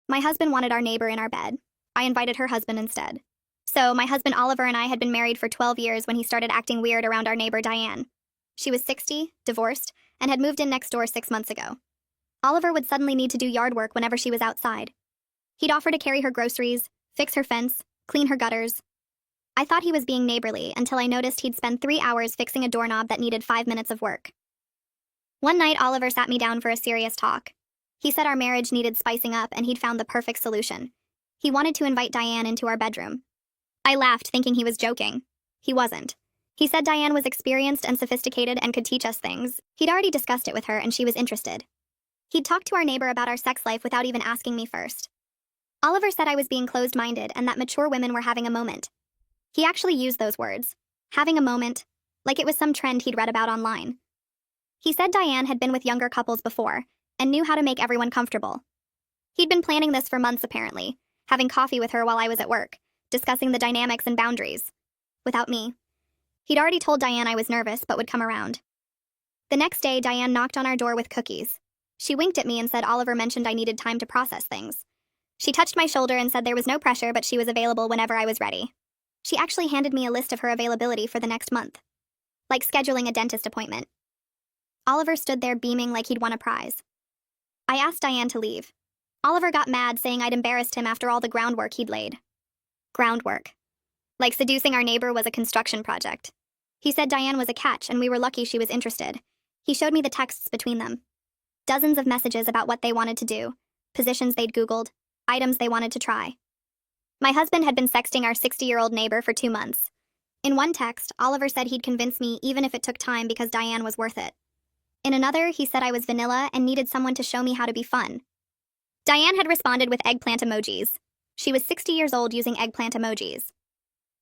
My husband wanted our neighbor in our bed. I invited her husband instead. So, my husband Oliver and I had been married for 12 years when he started acting weird around our neighbor Diane. She was 60, divorced, and had moved in next door 6 months ago. Oliver would suddenly need to do yard work whenever she was outside. He'd offer to carry her groceries, fix her fence, clean her gutters. I thought he was being neighborly until I noticed he'd spend 3 hours fixing a doorknob that needed 5 minutes of work. One night, Oliver sat me down for a serious talk. He said our marriage needed spicing up and he'd found the perfect solution. He wanted to invite Diane into our bedroom. I laughed, thinking he was joking. He wasn't. He said Diane was experienced and sophisticated and could teach us things. He'd already discussed it with her and she was interested. He'd talked to our neighbor about our sex life without even asking me first. Oliver said I was being closed-minded and that mature women were having a moment. He actually used those words. Having a moment. Like it was some trend he'd read about online. He said Diane had been with younger couples before and knew how to make everyone comfortable. He'd been planning this for months apparently, having coffee with her while I was at work, discussing the dynamics and boundaries. Without me. He'd already told Diane I was nervous but would come around. The next day, Diane knocked on our door with cookies. She winked at me and said Oliver mentioned I needed time to process things. She touched my shoulder and said there was no pressure but she was available whenever I was ready. She actually handed me a list of her availability for the next month. Like scheduling a dentist appointment. Oliver stood there beaming like he'd won a prize. I asked Diane to leave. Oliver got mad, saying I'd embarrassed him after all the groundwork he'd laid. Groundwork. Like seducing our neighbor was a construction project. He said Diane was a catch and we were lucky she was interested. He showed me the texts between them. Dozens of messages about what they wanted to do, positions they'd Googled, items they wanted to try. My husband had been sexting our 60-year-old neighbor for 2 months. In one text, Oliver said he'd convince me even if it took time because Diane was worth it. In another, he said I was vanilla and needed someone to show me how to be fun. Diane had responded with eggplant emojis. She was 60 years old using eggplant emojis.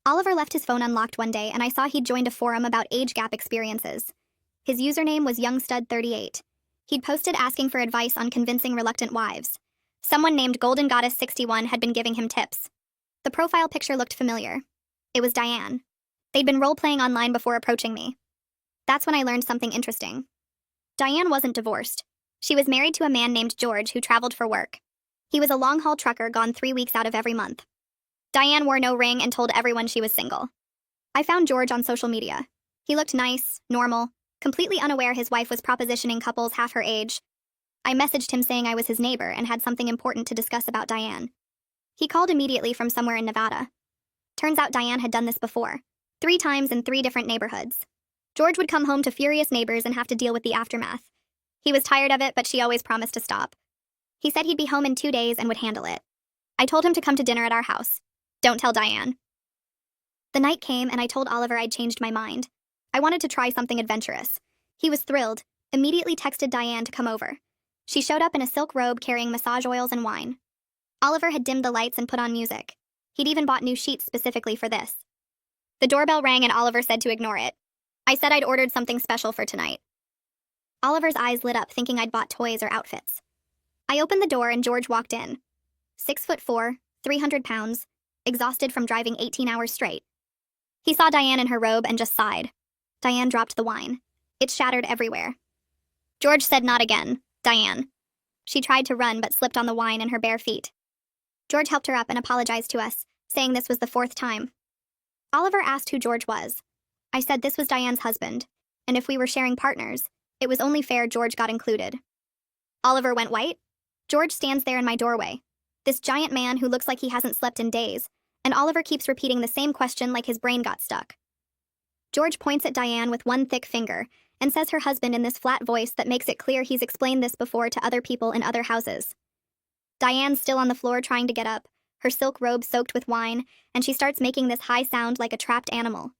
Oliver left his phone unlocked one day and I saw he'd joined a forum about age gap experiences. His username was YoungStud38. He'd posted asking for advice on convincing reluctant wives. Someone named Golden Goddess 61 had been giving him tips. The profile picture looked familiar. It was Diane. They'd been role-playing online before approaching me. That's when I learned something interesting. Diane wasn't divorced. She was married to a man named George who traveled for work. He was a long-haul trucker gone 3 weeks out of every month. Diane wore no ring and told everyone she was single. I found George on social media. He looked nice, normal, completely unaware his wife was propositioning couples half her age. I messaged him saying I was his neighbor and had something important to discuss about Diane. He called immediately from somewhere in Nevada. Turns out Diane had done this before, 3 times in 3 different neighborhoods. George would come home to furious neighbors and have to deal with the aftermath. He was tired of it, but she always promised to stop. He said he'd be home in 2 days and would handle it. I told him to come to dinner at our house. Don't tell Diane. The night came and I told Oliver I'd changed my mind. I wanted to try something adventurous. He was thrilled, immediately texted Diane to come over. She showed up in a silk robe carrying massage oils and wine. Oliver had dimmed the lights and put on music. He'd even bought new sheets specifically for this. The doorbell rang and Oliver said to ignore it. I said I'd ordered something special for tonight. Oliver's eyes lit up, thinking I'd bought toys or outfits. I opened the door and George walked in. 6'4", 300 pounds, exhausted from driving 18 hours straight. He saw Diane in her robe and just sighed. Diane dropped the wine. It shattered everywhere. George said not again, Diane. She tried to run but slipped on the wine in her bare feet. George helped her up and apologized to us, saying this was the 4th time. Oliver asked who George was. I said this was Diane's husband, and if we were sharing partners, it was only fair George got included. Oliver went white. George stands there in my doorway. This giant man who looks like he hasn't slept in days, and Oliver keeps repeating the same question like his brain got stuck. George points at Diane with one thick finger and says her husband in this flat voice that makes it clear he's explained this before to other people in other houses. Diane's still on the floor trying to get up, her silk robe soaked with wine, and she starts making this high sound like a trapped animal.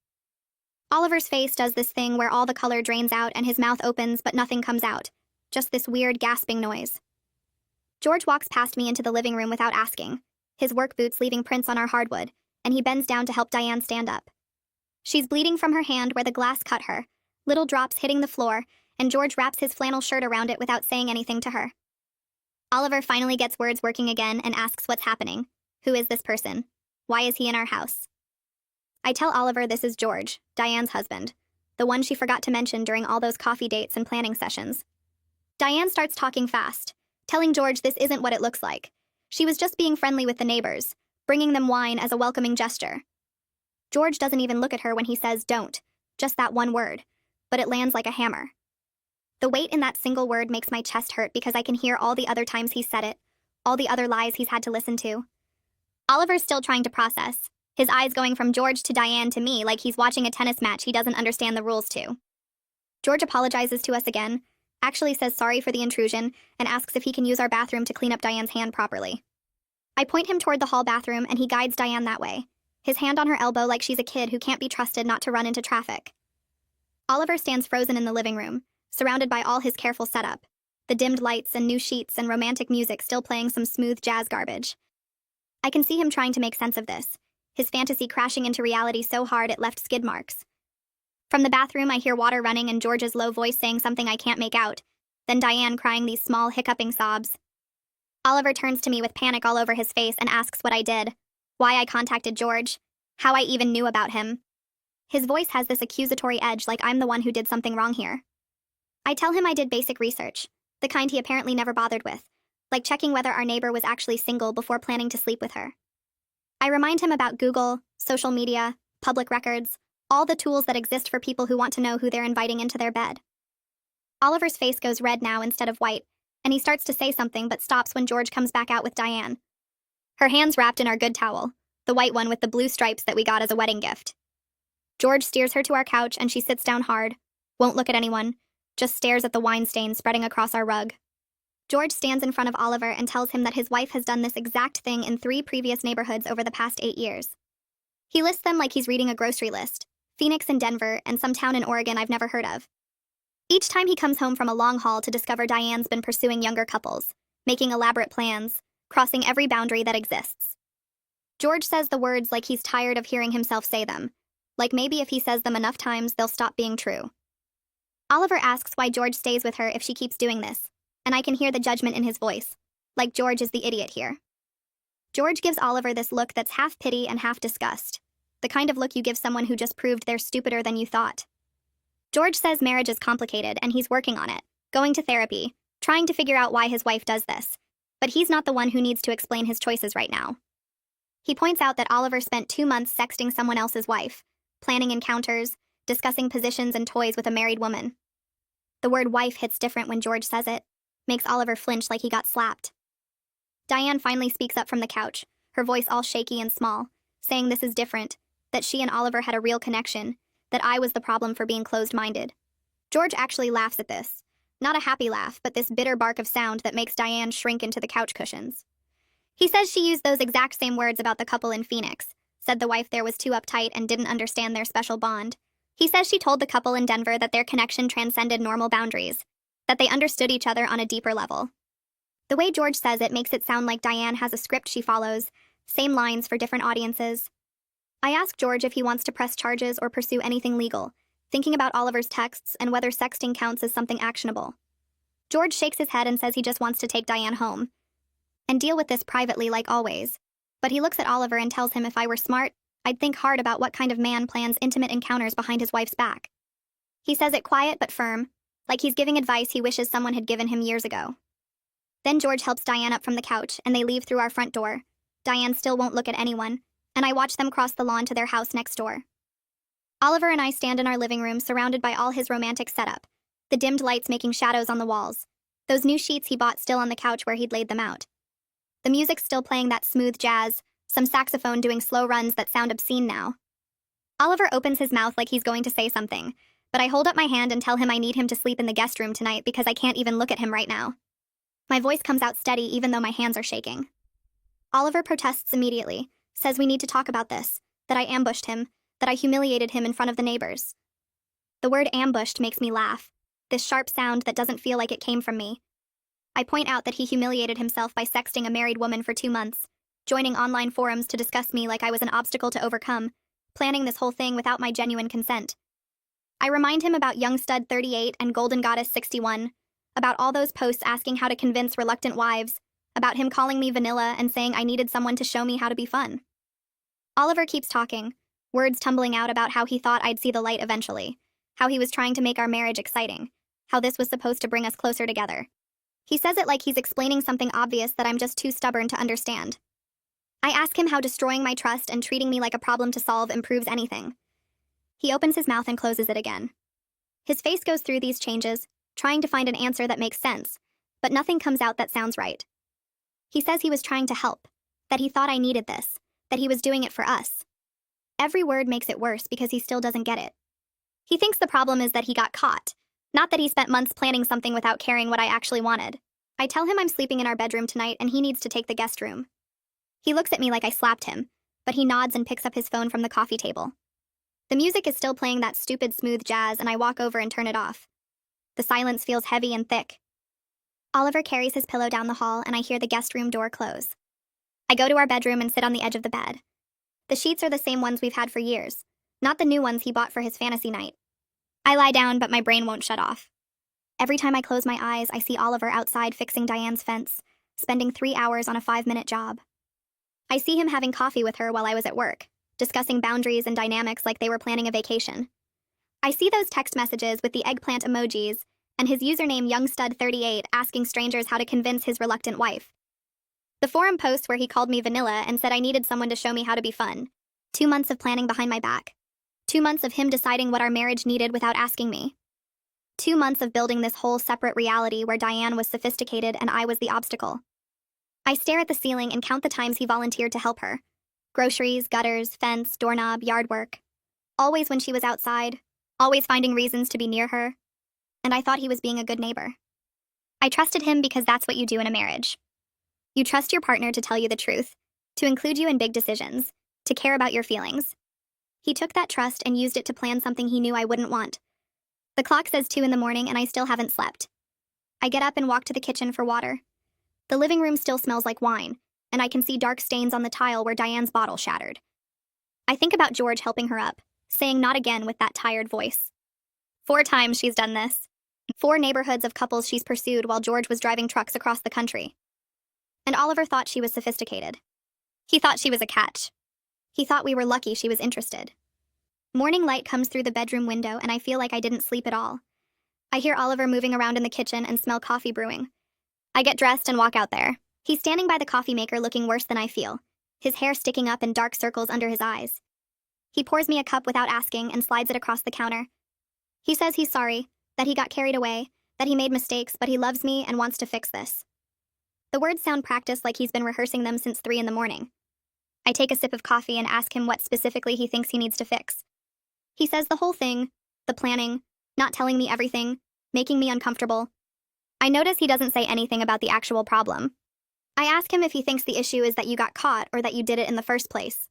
Oliver's face does this thing where all the color drains out and his mouth opens but nothing comes out, just this weird gasping noise. George walks past me into the living room without asking, his work boots leaving prints on our hardwood, and he bends down to help Diane stand up. She's bleeding from her hand where the glass cut her, little drops hitting the floor, and George wraps his flannel shirt around it without saying anything to her. Oliver finally gets words working again and asks what's happening. Who is this person? Why is he in our house? I tell Oliver this is George, Diane's husband, the one she forgot to mention during all those coffee dates and planning sessions. Diane starts talking fast, telling George this isn't what it looks like. She was just being friendly with the neighbors, bringing them wine as a welcoming gesture. George doesn't even look at her when he says don't, just that one word, but it lands like a hammer. The weight in that single word makes my chest hurt because I can hear all the other times he's said it, all the other lies he's had to listen to. Oliver's still trying to process, his eyes going from George to Diane to me like he's watching a tennis match he doesn't understand the rules to. George apologizes to us again, actually says sorry for the intrusion, and asks if he can use our bathroom to clean up Diane's hand properly. I point him toward the hall bathroom and he guides Diane that way, his hand on her elbow like she's a kid who can't be trusted not to run into traffic. Oliver stands frozen in the living room, surrounded by all his careful setup, the dimmed lights and new sheets and romantic music still playing some smooth jazz garbage. I can see him trying to make sense of this, his fantasy crashing into reality so hard it left skid marks. From the bathroom, I hear water running and George's low voice saying something I can't make out, then Diane crying these small, hiccuping sobs. Oliver turns to me with panic all over his face and asks what I did, why I contacted George, how I even knew about him. His voice has this accusatory edge like I'm the one who did something wrong here. I tell him I did basic research, the kind he apparently never bothered with, like checking whether our neighbor was actually single before planning to sleep with her. I remind him about Google, social media, public records, all the tools that exist for people who want to know who they're inviting into their bed. Oliver's face goes red now instead of white, and he starts to say something but stops when George comes back out with Diane. Her hands wrapped in our good towel, the white one with the blue stripes that we got as a wedding gift. George steers her to our couch and she sits down hard, won't look at anyone, just stares at the wine stain spreading across our rug. George stands in front of Oliver and tells him that his wife has done this exact thing in 3 previous neighborhoods over the past 8 years. He lists them like he's reading a grocery list, Phoenix and Denver, and some town in Oregon I've never heard of. Each time he comes home from a long haul to discover Diane's been pursuing younger couples, making elaborate plans, crossing every boundary that exists. George says the words like he's tired of hearing himself say them, like maybe if he says them enough times they'll stop being true. Oliver asks why George stays with her if she keeps doing this, and I can hear the judgment in his voice, like George is the idiot here. George gives Oliver this look that's half pity and half disgust, the kind of look you give someone who just proved they're stupider than you thought. George says marriage is complicated and he's working on it, going to therapy, trying to figure out why his wife does this, but he's not the one who needs to explain his choices right now. He points out that Oliver spent 2 months sexting someone else's wife, planning encounters, discussing positions and toys with a married woman. The word wife hits different when George says it, makes Oliver flinch like he got slapped. Diane finally speaks up from the couch, her voice all shaky and small, saying this is different, that she and Oliver had a real connection, that I was the problem for being closed-minded. George actually laughs at this. Not a happy laugh, but this bitter bark of sound that makes Diane shrink into the couch cushions. He says she used those exact same words about the couple in Phoenix, said the wife there was too uptight and didn't understand their special bond. He says she told the couple in Denver that their connection transcended normal boundaries, that they understood each other on a deeper level. The way George says it makes it sound like Diane has a script she follows, same lines for different audiences. I ask George if he wants to press charges or pursue anything legal, thinking about Oliver's texts and whether sexting counts as something actionable. George shakes his head and says he just wants to take Diane home and deal with this privately like always, but he looks at Oliver and tells him if I were smart, I'd think hard about what kind of man plans intimate encounters behind his wife's back. He says it quiet but firm, like he's giving advice he wishes someone had given him years ago. Then George helps Diane up from the couch and they leave through our front door. Diane still won't look at anyone, and I watch them cross the lawn to their house next door. Oliver and I stand in our living room surrounded by all his romantic setup, the dimmed lights making shadows on the walls, those new sheets he bought still on the couch where he'd laid them out. The music's still playing that smooth jazz, some saxophone doing slow runs that sound obscene now. Oliver opens his mouth like he's going to say something, but I hold up my hand and tell him I need him to sleep in the guest room tonight because I can't even look at him right now. My voice comes out steady even though my hands are shaking. Oliver protests immediately, says we need to talk about this, that I ambushed him, that I humiliated him in front of the neighbors. The word ambushed makes me laugh, this sharp sound that doesn't feel like it came from me. I point out that he humiliated himself by sexting a married woman for 2 months, joining online forums to discuss me like I was an obstacle to overcome, planning this whole thing without my genuine consent. I remind him about Young Stud 38 and Golden Goddess 61, about all those posts asking how to convince reluctant wives, about him calling me vanilla and saying I needed someone to show me how to be fun. Oliver keeps talking, words tumbling out about how he thought I'd see the light eventually, how he was trying to make our marriage exciting, how this was supposed to bring us closer together. He says it like he's explaining something obvious that I'm just too stubborn to understand. I ask him how destroying my trust and treating me like a problem to solve improves anything. He opens his mouth and closes it again. His face goes through these changes, trying to find an answer that makes sense, but nothing comes out that sounds right. He says he was trying to help, that he thought I needed this, that he was doing it for us. Every word makes it worse because he still doesn't get it. He thinks the problem is that he got caught, not that he spent months planning something without caring what I actually wanted. I tell him I'm sleeping in our bedroom tonight and he needs to take the guest room. He looks at me like I slapped him, but he nods and picks up his phone from the coffee table. The music is still playing that stupid smooth jazz and I walk over and turn it off. The silence feels heavy and thick. Oliver carries his pillow down the hall and I hear the guest room door close. I go to our bedroom and sit on the edge of the bed. The sheets are the same ones we've had for years, not the new ones he bought for his fantasy night. I lie down, but my brain won't shut off. Every time I close my eyes, I see Oliver outside fixing Diane's fence, spending 3 hours on a 5-minute job. I see him having coffee with her while I was at work, discussing boundaries and dynamics like they were planning a vacation. I see those text messages with the eggplant emojis and his username YoungStud38 asking strangers how to convince his reluctant wife. The forum post where he called me vanilla and said I needed someone to show me how to be fun. 2 months of planning behind my back. 2 months of him deciding what our marriage needed without asking me. 2 months of building this whole separate reality where Diane was sophisticated and I was the obstacle. I stare at the ceiling and count the times he volunteered to help her. Groceries, gutters, fence, doorknob, yard work. Always when she was outside. Always finding reasons to be near her. And I thought he was being a good neighbor. I trusted him because that's what you do in a marriage. You trust your partner to tell you the truth, to include you in big decisions, to care about your feelings. He took that trust and used it to plan something he knew I wouldn't want. The clock says 2 in the morning and I still haven't slept. I get up and walk to the kitchen for water. The living room still smells like wine, and I can see dark stains on the tile where Diane's bottle shattered. I think about George helping her up, saying not again with that tired voice. 4 times she's done this. 4 neighborhoods of couples she's pursued while George was driving trucks across the country. And Oliver thought she was sophisticated. He thought she was a catch. He thought we were lucky she was interested. Morning light comes through the bedroom window and I feel like I didn't sleep at all. I hear Oliver moving around in the kitchen and smell coffee brewing. I get dressed and walk out there. He's standing by the coffee maker looking worse than I feel, his hair sticking up in dark circles under his eyes. He pours me a cup without asking and slides it across the counter. He says he's sorry, that he got carried away, that he made mistakes, but he loves me and wants to fix this. The words sound practiced like he's been rehearsing them since 3 in the morning. I take a sip of coffee and ask him what specifically he thinks he needs to fix. He says the whole thing, the planning, not telling me everything, making me uncomfortable. I notice he doesn't say anything about the actual problem. I ask him if he thinks the issue is that you got caught or that you did it in the first place.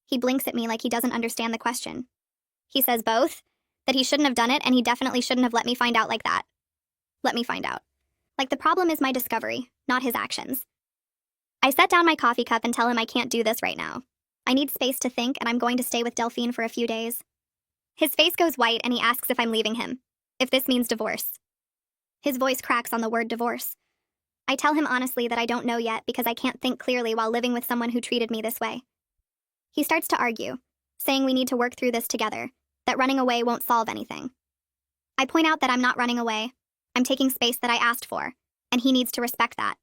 He blinks at me like he doesn't understand the question. He says both, that he shouldn't have done it and he definitely shouldn't have let me find out like that. Let me find out. Like the problem is my discovery, not his actions. I set down my coffee cup and tell him I can't do this right now. I need space to think and I'm going to stay with Delphine for a few days. His face goes white and he asks if I'm leaving him, if this means divorce. His voice cracks on the word divorce. I tell him honestly that I don't know yet because I can't think clearly while living with someone who treated me this way. He starts to argue, saying we need to work through this together, that running away won't solve anything. I point out that I'm not running away. I'm taking space that I asked for, and he needs to respect that.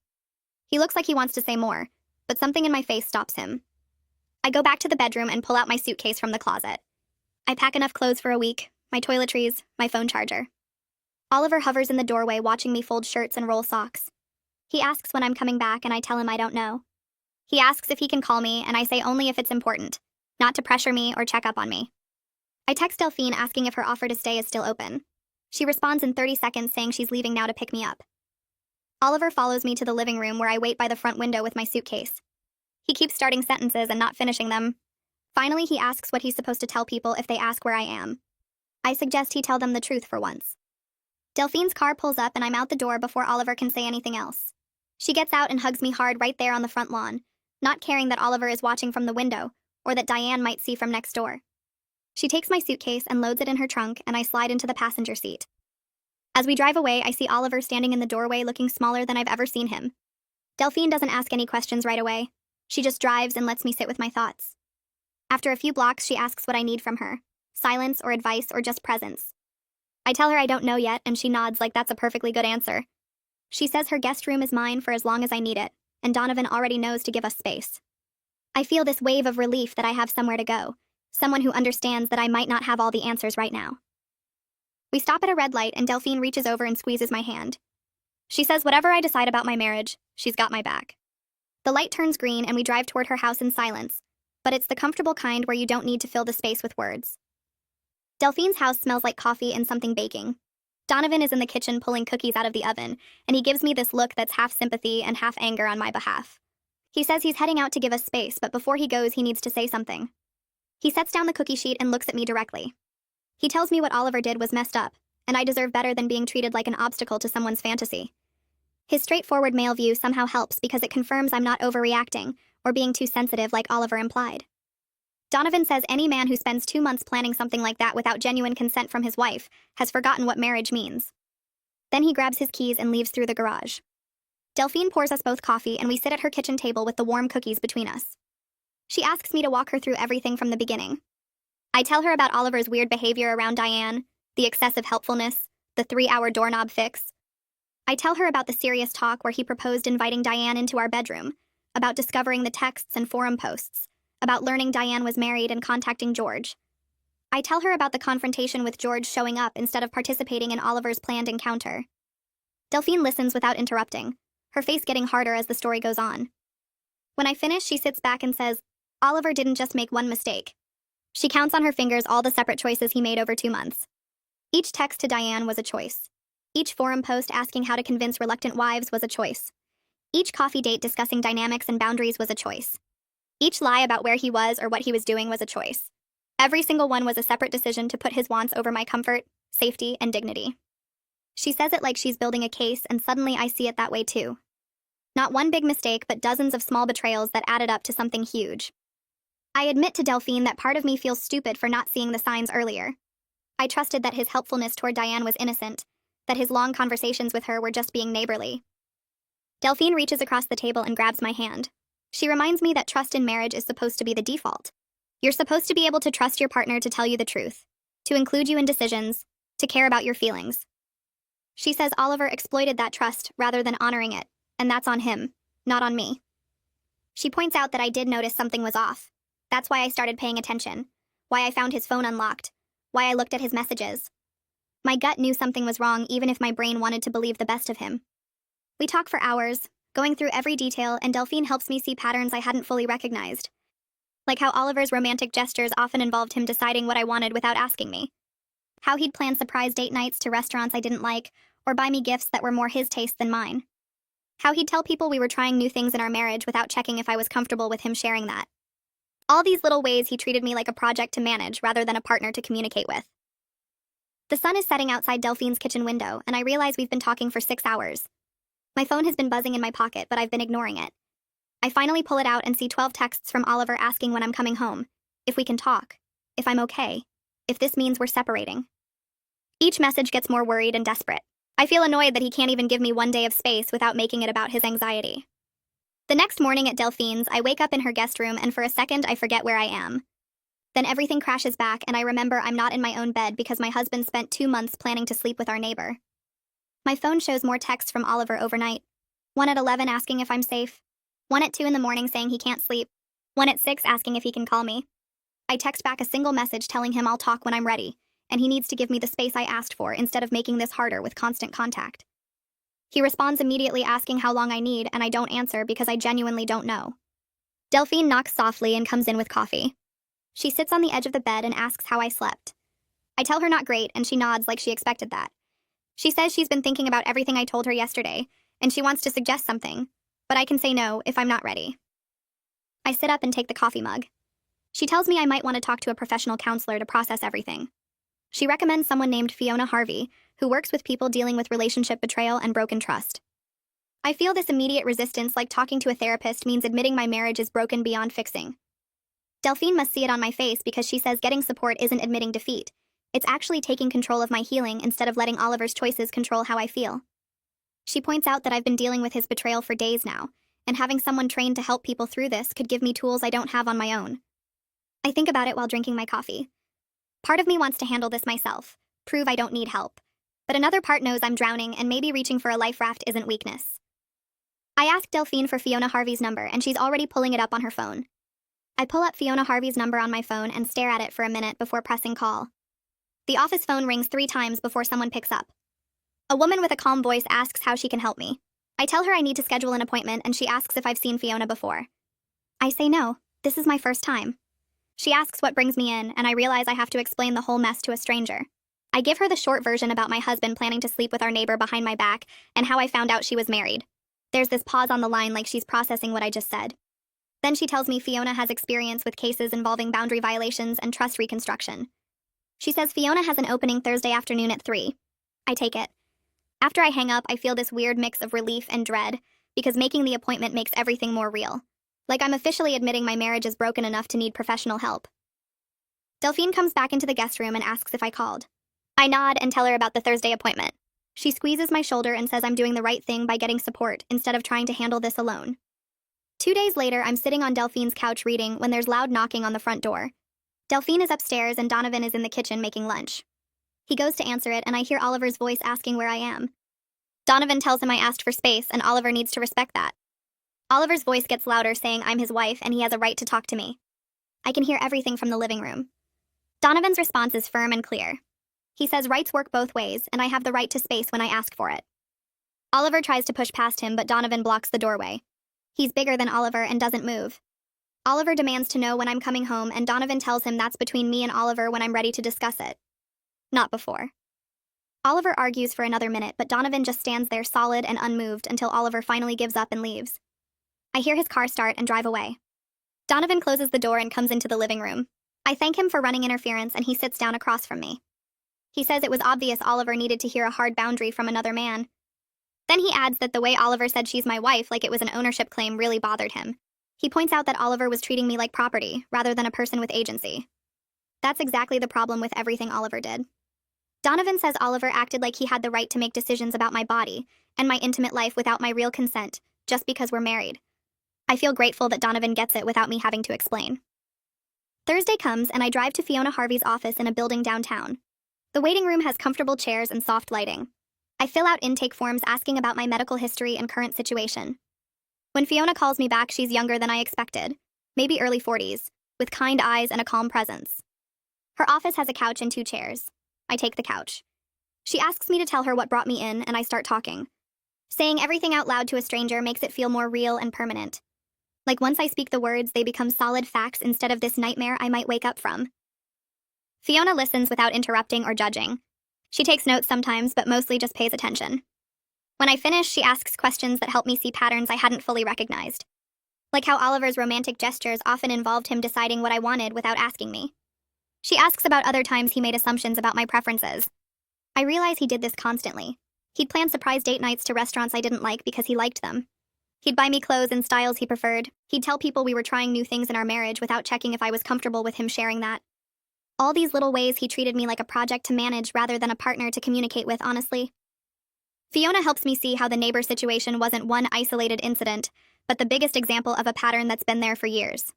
He looks like he wants to say more, but something in my face stops him. I go back to the bedroom and pull out my suitcase from the closet. I pack enough clothes for a week, my toiletries, my phone charger. Oliver hovers in the doorway watching me fold shirts and roll socks. He asks when I'm coming back and I tell him I don't know. He asks if he can call me and I say only if it's important, not to pressure me or check up on me. I text Delphine asking if her offer to stay is still open. She responds in 30 seconds saying she's leaving now to pick me up. Oliver follows me to the living room where I wait by the front window with my suitcase. He keeps starting sentences and not finishing them. Finally, he asks what he's supposed to tell people if they ask where I am. I suggest he tell them the truth for once. Delphine's car pulls up and I'm out the door before Oliver can say anything else. She gets out and hugs me hard right there on the front lawn, not caring that Oliver is watching from the window or that Diane might see from next door. She takes my suitcase and loads it in her trunk and I slide into the passenger seat. As we drive away, I see Oliver standing in the doorway looking smaller than I've ever seen him. Delphine doesn't ask any questions right away. She just drives and lets me sit with my thoughts. After a few blocks, she asks what I need from her. Silence or advice or just presence. I tell her I don't know yet and she nods like that's a perfectly good answer. She says her guest room is mine for as long as I need it, and Donovan already knows to give us space. I feel this wave of relief that I have somewhere to go, someone who understands that I might not have all the answers right now. We stop at a red light and Delphine reaches over and squeezes my hand. She says whatever I decide about my marriage, she's got my back. The light turns green and we drive toward her house in silence, but it's the comfortable kind where you don't need to fill the space with words. Delphine's house smells like coffee and something baking. Donovan is in the kitchen pulling cookies out of the oven, and he gives me this look that's half sympathy and half anger on my behalf. He says he's heading out to give us space, but before he goes, he needs to say something. He sets down the cookie sheet and looks at me directly. He tells me what Oliver did was messed up, and I deserve better than being treated like an obstacle to someone's fantasy. His straightforward male view somehow helps because it confirms I'm not overreacting or being too sensitive like Oliver implied. Donovan says any man who spends 2 months planning something like that without genuine consent from his wife has forgotten what marriage means. Then he grabs his keys and leaves through the garage. Delphine pours us both coffee and we sit at her kitchen table with the warm cookies between us. She asks me to walk her through everything from the beginning. I tell her about Oliver's weird behavior around Diane, the excessive helpfulness, the 3-hour doorknob fix. I tell her about the serious talk where he proposed inviting Diane into our bedroom, about discovering the texts and forum posts, about learning Diane was married and contacting George. I tell her about the confrontation with George showing up instead of participating in Oliver's planned encounter. Delphine listens without interrupting, her face getting harder as the story goes on. When I finish, she sits back and says, Oliver didn't just make one mistake. She counts on her fingers all the separate choices he made over 2 months. Each text to Diane was a choice. Each forum post asking how to convince reluctant wives was a choice. Each coffee date discussing dynamics and boundaries was a choice. Each lie about where he was or what he was doing was a choice. Every single one was a separate decision to put his wants over my comfort, safety, and dignity. She says it like she's building a case, and suddenly I see it that way too. Not one big mistake, but dozens of small betrayals that added up to something huge. I admit to Delphine that part of me feels stupid for not seeing the signs earlier. I trusted that his helpfulness toward Diane was innocent, that his long conversations with her were just being neighborly. Delphine reaches across the table and grabs my hand. She reminds me that trust in marriage is supposed to be the default. You're supposed to be able to trust your partner to tell you the truth, to include you in decisions, to care about your feelings. She says Oliver exploited that trust rather than honoring it, and that's on him, not on me. She points out that I did notice something was off. That's why I started paying attention, why I found his phone unlocked, why I looked at his messages. My gut knew something was wrong even if my brain wanted to believe the best of him. We talk for hours, going through every detail, and Delphine helps me see patterns I hadn't fully recognized. Like how Oliver's romantic gestures often involved him deciding what I wanted without asking me. How he'd plan surprise date nights to restaurants I didn't like, or buy me gifts that were more his taste than mine. How he'd tell people we were trying new things in our marriage without checking if I was comfortable with him sharing that. All these little ways he treated me like a project to manage rather than a partner to communicate with. The sun is setting outside Delphine's kitchen window, and I realize we've been talking for 6 hours. My phone has been buzzing in my pocket, but I've been ignoring it. I finally pull it out and see 12 texts from Oliver asking when I'm coming home, if we can talk, if I'm okay, if this means we're separating. Each message gets more worried and desperate. I feel annoyed that he can't even give me 1 day of space without making it about his anxiety. The next morning at Delphine's, I wake up in her guest room and for a second I forget where I am. Then everything crashes back and I remember I'm not in my own bed because my husband spent 2 months planning to sleep with our neighbor. My phone shows more texts from Oliver overnight. One at 11 asking if I'm safe. One at 2 in the morning saying he can't sleep. One at 6 asking if he can call me. I text back a single message telling him I'll talk when I'm ready, and he needs to give me the space I asked for instead of making this harder with constant contact. He responds immediately asking how long I need, and I don't answer because I genuinely don't know. Delphine knocks softly and comes in with coffee. She sits on the edge of the bed and asks how I slept. I tell her not great, and she nods like she expected that. She says she's been thinking about everything I told her yesterday, and she wants to suggest something, but I can say no if I'm not ready. I sit up and take the coffee mug. She tells me I might want to talk to a professional counselor to process everything. She recommends someone named Fiona Harvey, who works with people dealing with relationship betrayal and broken trust. I feel this immediate resistance like talking to a therapist means admitting my marriage is broken beyond fixing. Delphine must see it on my face because she says getting support isn't admitting defeat. It's actually taking control of my healing instead of letting Oliver's choices control how I feel. She points out that I've been dealing with his betrayal for days now, and having someone trained to help people through this could give me tools I don't have on my own. I think about it while drinking my coffee. Part of me wants to handle this myself, prove I don't need help. but another part knows I'm drowning and maybe reaching for a life raft isn't weakness. I ask Delphine for Fiona Harvey's number, and she's already pulling it up on her phone. I pull up Fiona Harvey's number on my phone and stare at it for a minute before pressing call. The office phone rings 3 times before someone picks up. A woman with a calm voice asks how she can help me. I tell her I need to schedule an appointment, and she asks if I've seen Fiona before. I say no, this is my first time. She asks what brings me in, and I realize I have to explain the whole mess to a stranger. I give her the short version about my husband planning to sleep with our neighbor behind my back and how I found out she was married. There's this pause on the line like she's processing what I just said. Then she tells me Fiona has experience with cases involving boundary violations and trust reconstruction. She says Fiona has an opening Thursday afternoon at 3. I take it. After I hang up, I feel this weird mix of relief and dread, because making the appointment makes everything more real. Like I'm officially admitting my marriage is broken enough to need professional help. Delphine comes back into the guest room and asks if I called. I nod and tell her about the Thursday appointment. She squeezes my shoulder and says I'm doing the right thing by getting support instead of trying to handle this alone. 2 days later, I'm sitting on Delphine's couch reading when there's loud knocking on the front door. Delphine is upstairs and Donovan is in the kitchen making lunch. He goes to answer it, and I hear Oliver's voice asking where I am. Donovan tells him I asked for space, and Oliver needs to respect that. Oliver's voice gets louder, saying I'm his wife and he has a right to talk to me. I can hear everything from the living room. Donovan's response is firm and clear. He says rights work both ways, and I have the right to space when I ask for it. Oliver tries to push past him, but Donovan blocks the doorway. He's bigger than Oliver and doesn't move. Oliver demands to know when I'm coming home, and Donovan tells him that's between me and Oliver when I'm ready to discuss it. Not before. Oliver argues for another minute, but Donovan just stands there solid and unmoved until Oliver finally gives up and leaves. I hear his car start and drive away. Donovan closes the door and comes into the living room. I thank him for running interference, and he sits down across from me. He says it was obvious Oliver needed to hear a hard boundary from another man. Then he adds that the way Oliver said she's my wife like it was an ownership claim really bothered him. He points out that Oliver was treating me like property, rather than a person with agency. That's exactly the problem with everything Oliver did. Donovan says Oliver acted like he had the right to make decisions about my body and my intimate life without my real consent, just because we're married. I feel grateful that Donovan gets it without me having to explain. Thursday comes, and I drive to Fiona Harvey's office in a building downtown. The waiting room has comfortable chairs and soft lighting. I fill out intake forms asking about my medical history and current situation. When Fiona calls me back, she's younger than I expected, maybe early 40s, with kind eyes and a calm presence. Her office has a couch and 2 chairs. I take the couch. She asks me to tell her what brought me in, and I start talking. Saying everything out loud to a stranger makes it feel more real and permanent. Like once I speak the words, they become solid facts instead of this nightmare I might wake up from. Fiona listens without interrupting or judging. She takes notes sometimes, but mostly just pays attention. When I finish, she asks questions that help me see patterns I hadn't fully recognized. Like how Oliver's romantic gestures often involved him deciding what I wanted without asking me. She asks about other times he made assumptions about my preferences. I realize he did this constantly. He'd plan surprise date nights to restaurants I didn't like because he liked them. He'd buy me clothes in styles he preferred. He'd tell people we were trying new things in our marriage without checking if I was comfortable with him sharing that. All these little ways he treated me like a project to manage rather than a partner to communicate with, honestly. Fiona helps me see how the neighbor situation wasn't one isolated incident, but the biggest example of a pattern that's been there for years.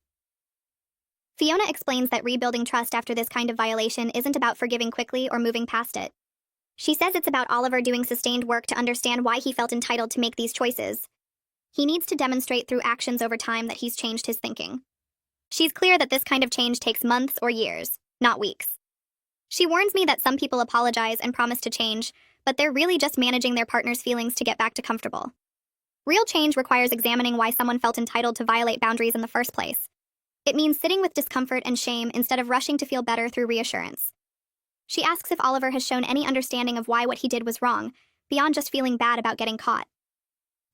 Fiona explains that rebuilding trust after this kind of violation isn't about forgiving quickly or moving past it. She says it's about Oliver doing sustained work to understand why he felt entitled to make these choices. He needs to demonstrate through actions over time that he's changed his thinking. She's clear that this kind of change takes months or years, not weeks. She warns me that some people apologize and promise to change, but they're really just managing their partner's feelings to get back to comfortable. Real change requires examining why someone felt entitled to violate boundaries in the first place. It means sitting with discomfort and shame instead of rushing to feel better through reassurance. She asks if Oliver has shown any understanding of why what he did was wrong, beyond just feeling bad about getting caught.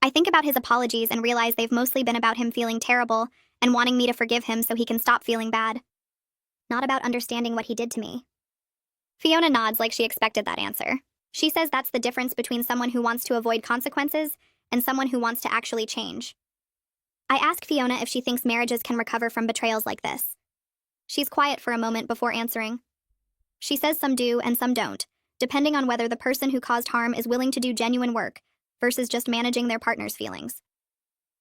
I think about his apologies and realize they've mostly been about him feeling terrible and wanting me to forgive him so he can stop feeling bad. Not about understanding what he did to me. Fiona nods like she expected that answer. She says that's the difference between someone who wants to avoid consequences and someone who wants to actually change. I ask Fiona if she thinks marriages can recover from betrayals like this. She's quiet for a moment before answering. She says some do and some don't, depending on whether the person who caused harm is willing to do genuine work versus just managing their partner's feelings.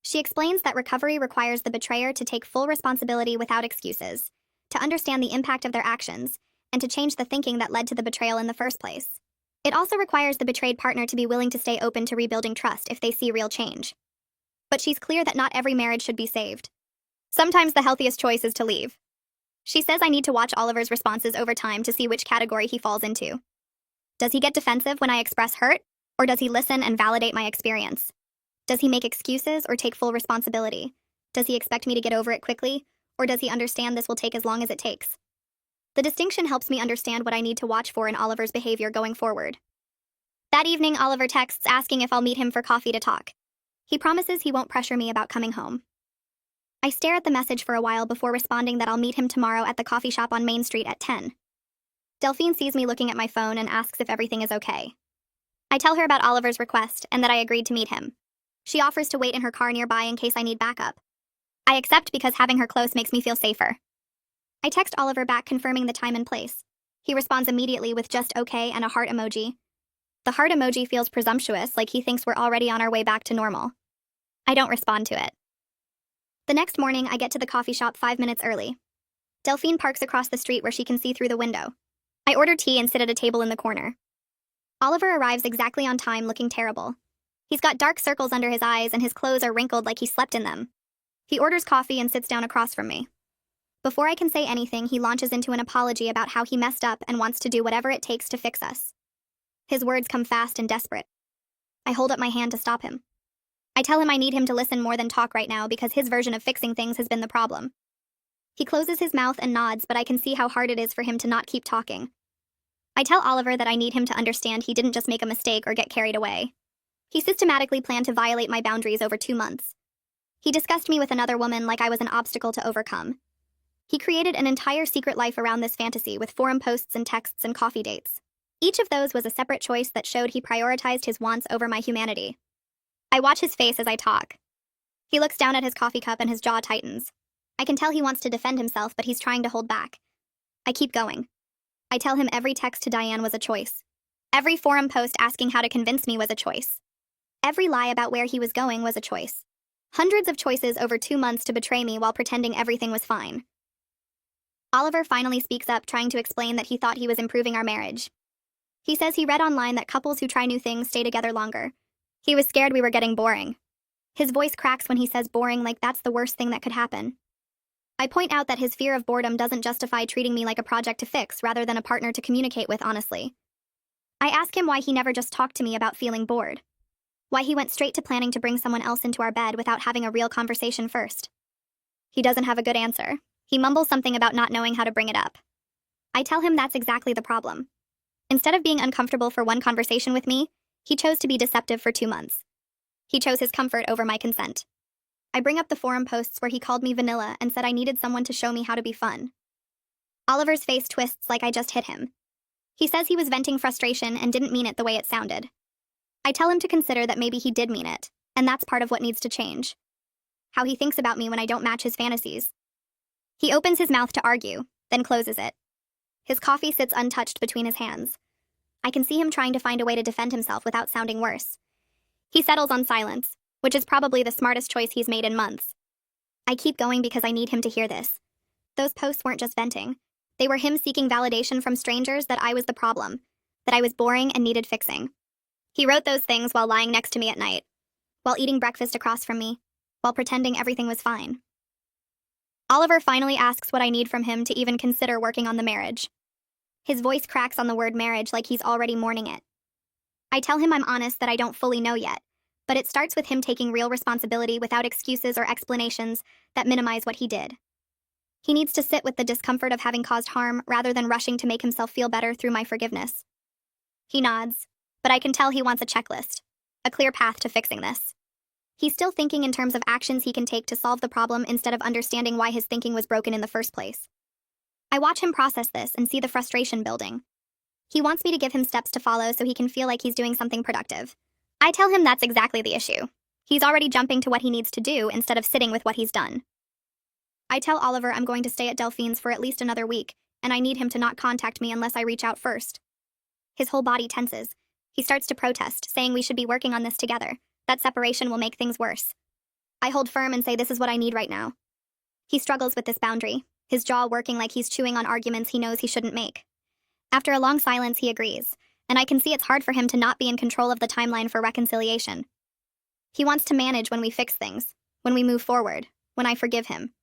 She explains that recovery requires the betrayer to take full responsibility without excuses, to understand the impact of their actions, and to change the thinking that led to the betrayal in the first place. It also requires the betrayed partner to be willing to stay open to rebuilding trust if they see real change. But she's clear that not every marriage should be saved. Sometimes the healthiest choice is to leave. She says I need to watch Oliver's responses over time to see which category he falls into. Does he get defensive when I express hurt, or does he listen and validate my experience? Does he make excuses or take full responsibility? Does he expect me to get over it quickly, or does he understand this will take as long as it takes? The distinction helps me understand what I need to watch for in Oliver's behavior going forward. That evening, Oliver texts asking if I'll meet him for coffee to talk. He promises he won't pressure me about coming home. I stare at the message for a while before responding that I'll meet him tomorrow at the coffee shop on Main Street at 10. Delphine sees me looking at my phone and asks if everything is okay. I tell her about Oliver's request and that I agreed to meet him. She offers to wait in her car nearby in case I need backup. I accept because having her close makes me feel safer. I text Oliver back confirming the time and place. He responds immediately with just okay and a heart emoji. The heart emoji feels presumptuous, like he thinks we're already on our way back to normal. I don't respond to it. The next morning, I get to the coffee shop 5 minutes early. Delphine parks across the street where she can see through the window. I order tea and sit at a table in the corner. Oliver arrives exactly on time, looking terrible. He's got dark circles under his eyes and his clothes are wrinkled like he slept in them. He orders coffee and sits down across from me. Before I can say anything, he launches into an apology about how he messed up and wants to do whatever it takes to fix us. His words come fast and desperate. I hold up my hand to stop him. I tell him I need him to listen more than talk right now because his version of fixing things has been the problem. He closes his mouth and nods, but I can see how hard it is for him to not keep talking. I tell Oliver that I need him to understand he didn't just make a mistake or get carried away. He systematically planned to violate my boundaries over 2 months. He discussed me with another woman like I was an obstacle to overcome. He created an entire secret life around this fantasy with forum posts and texts and coffee dates. Each of those was a separate choice that showed he prioritized his wants over my humanity. I watch his face as I talk. He looks down at his coffee cup and his jaw tightens. I can tell he wants to defend himself, but he's trying to hold back. I keep going. I tell him every text to Diane was a choice. Every forum post asking how to convince me was a choice. Every lie about where he was going was a choice. Hundreds of choices over 2 months to betray me while pretending everything was fine. Oliver finally speaks up, trying to explain that he thought he was improving our marriage. He says he read online that couples who try new things stay together longer. He was scared we were getting boring. His voice cracks when he says boring, like that's the worst thing that could happen. I point out that his fear of boredom doesn't justify treating me like a project to fix rather than a partner to communicate with honestly. I ask him why he never just talked to me about feeling bored. Why he went straight to planning to bring someone else into our bed without having a real conversation first. He doesn't have a good answer. He mumbles something about not knowing how to bring it up. I tell him that's exactly the problem. Instead of being uncomfortable for one conversation with me, he chose to be deceptive for 2 months. He chose his comfort over my consent. I bring up the forum posts where he called me vanilla and said I needed someone to show me how to be fun. Oliver's face twists like I just hit him. He says he was venting frustration and didn't mean it the way it sounded. I tell him to consider that maybe he did mean it, and that's part of what needs to change. How he thinks about me when I don't match his fantasies. He opens his mouth to argue, then closes it. His coffee sits untouched between his hands. I can see him trying to find a way to defend himself without sounding worse. He settles on silence, which is probably the smartest choice he's made in months. I keep going because I need him to hear this. Those posts weren't just venting. They were him seeking validation from strangers that I was the problem, that I was boring and needed fixing. He wrote those things while lying next to me at night, while eating breakfast across from me, while pretending everything was fine. Oliver finally asks what I need from him to even consider working on the marriage. His voice cracks on the word marriage like he's already mourning it. I tell him I'm honest that I don't fully know yet, but it starts with him taking real responsibility without excuses or explanations that minimize what he did. He needs to sit with the discomfort of having caused harm rather than rushing to make himself feel better through my forgiveness. He nods, but I can tell he wants a checklist, a clear path to fixing this. He's still thinking in terms of actions he can take to solve the problem instead of understanding why his thinking was broken in the first place. I watch him process this and see the frustration building. He wants me to give him steps to follow so he can feel like he's doing something productive. I tell him that's exactly the issue. He's already jumping to what he needs to do instead of sitting with what he's done. I tell Oliver I'm going to stay at Delphine's for at least another week, and I need him to not contact me unless I reach out first. His whole body tenses. He starts to protest, saying we should be working on this together. That separation will make things worse. I hold firm and say this is what I need right now. He struggles with this boundary, his jaw working like he's chewing on arguments he knows he shouldn't make. After a long silence, he agrees, and I can see it's hard for him to not be in control of the timeline for reconciliation. He wants to manage when we fix things, when we move forward, when I forgive him.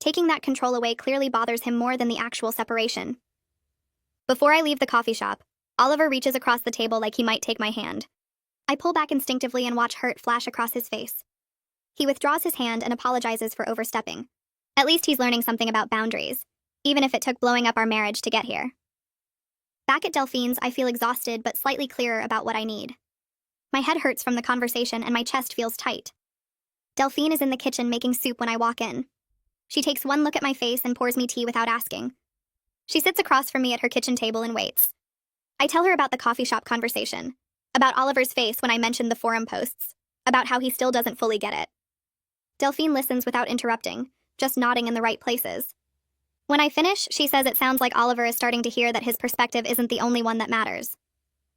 Taking that control away clearly bothers him more than the actual separation. Before I leave the coffee shop, Oliver reaches across the table like he might take my hand. I pull back instinctively and watch hurt flash across his face. He withdraws his hand and apologizes for overstepping. At least he's learning something about boundaries, even if it took blowing up our marriage to get here. Back at Delphine's, I feel exhausted but slightly clearer about what I need. My head hurts from the conversation and my chest feels tight. Delphine is in the kitchen making soup when I walk in. She takes one look at my face and pours me tea without asking. She sits across from me at her kitchen table and waits. I tell her about the coffee shop conversation, about Oliver's face when I mentioned the forum posts, about how he still doesn't fully get it. Delphine listens without interrupting, just nodding in the right places. When I finish, she says it sounds like Oliver is starting to hear that his perspective isn't the only one that matters.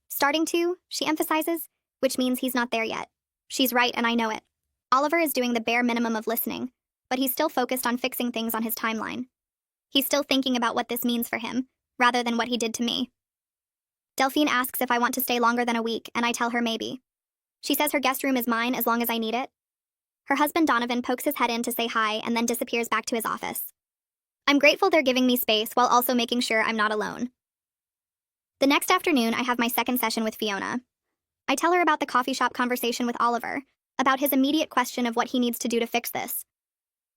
Starting to, she emphasizes, which means he's not there yet. She's right, and I know it. Oliver is doing the bare minimum of listening, but he's still focused on fixing things on his timeline. He's still thinking about what this means for him, rather than what he did to me. Delphine asks if I want to stay longer than a week, and I tell her maybe. She says her guest room is mine as long as I need it. Her husband Donovan pokes his head in to say hi and then disappears back to his office. I'm grateful they're giving me space while also making sure I'm not alone. The next afternoon, I have my second session with Fiona. I tell her about the coffee shop conversation with Oliver, about his immediate question of what he needs to do to fix this.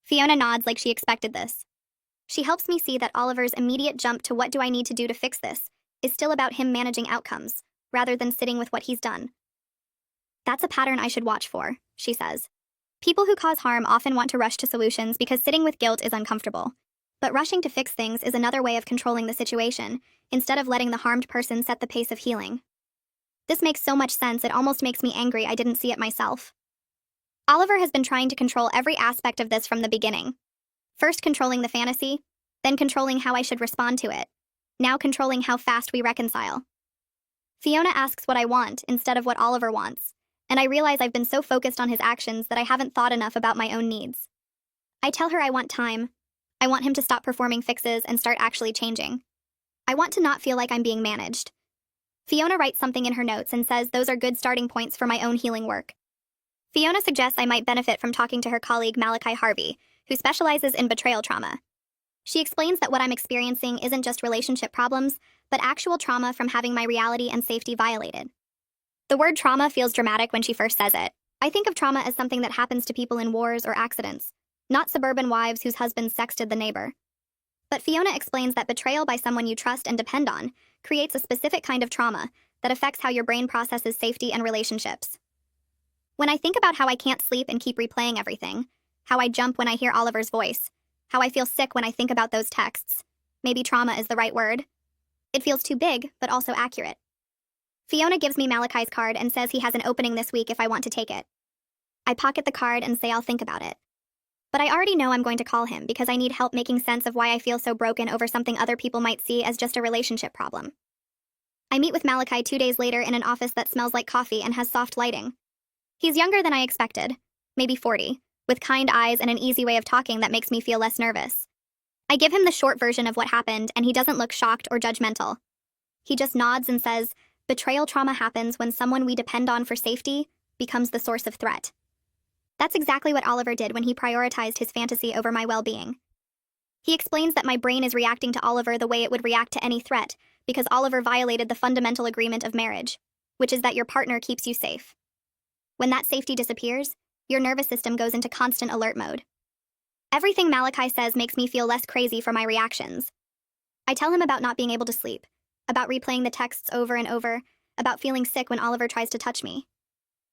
Fiona nods like she expected this. She helps me see that Oliver's immediate jump to what do I need to do to fix this is still about him managing outcomes, rather than sitting with what he's done. That's a pattern I should watch for, she says. People who cause harm often want to rush to solutions because sitting with guilt is uncomfortable. But rushing to fix things is another way of controlling the situation, instead of letting the harmed person set the pace of healing. This makes so much sense it almost makes me angry I didn't see it myself. Oliver has been trying to control every aspect of this from the beginning. First controlling the fantasy, then controlling how I should respond to it, now controlling how fast we reconcile. Fiona asks what I want instead of what Oliver wants, and I realize I've been so focused on his actions that I haven't thought enough about my own needs. I tell her I want time. I want him to stop performing fixes and start actually changing. I want to not feel like I'm being managed. Fiona writes something in her notes and says those are good starting points for my own healing work. Fiona suggests I might benefit from talking to her colleague Malachi Harvey, who specializes in betrayal trauma. She explains that what I'm experiencing isn't just relationship problems, but actual trauma from having my reality and safety violated. The word trauma feels dramatic when she first says it. I think of trauma as something that happens to people in wars or accidents, not suburban wives whose husbands sexted the neighbor. But Fiona explains that betrayal by someone you trust and depend on creates a specific kind of trauma that affects how your brain processes safety and relationships. When I think about how I can't sleep and keep replaying everything, how I jump when I hear Oliver's voice, how I feel sick when I think about those texts, maybe trauma is the right word. It feels too big, but also accurate. Fiona gives me Malachi's card and says he has an opening this week if I want to take it. I pocket the card and say I'll think about it. But I already know I'm going to call him because I need help making sense of why I feel so broken over something other people might see as just a relationship problem. I meet with Malachi 2 days later in an office that smells like coffee and has soft lighting. He's younger than I expected, maybe 40, with kind eyes and an easy way of talking that makes me feel less nervous. I give him the short version of what happened, and he doesn't look shocked or judgmental. He just nods and says, betrayal trauma happens when someone we depend on for safety becomes the source of threat. That's exactly what Oliver did when he prioritized his fantasy over my well-being. He explains that my brain is reacting to Oliver the way it would react to any threat because Oliver violated the fundamental agreement of marriage, which is that your partner keeps you safe. When that safety disappears, your nervous system goes into constant alert mode. Everything Malachi says makes me feel less crazy for my reactions. I tell him about not being able to sleep, about replaying the texts over and over, about feeling sick when Oliver tries to touch me.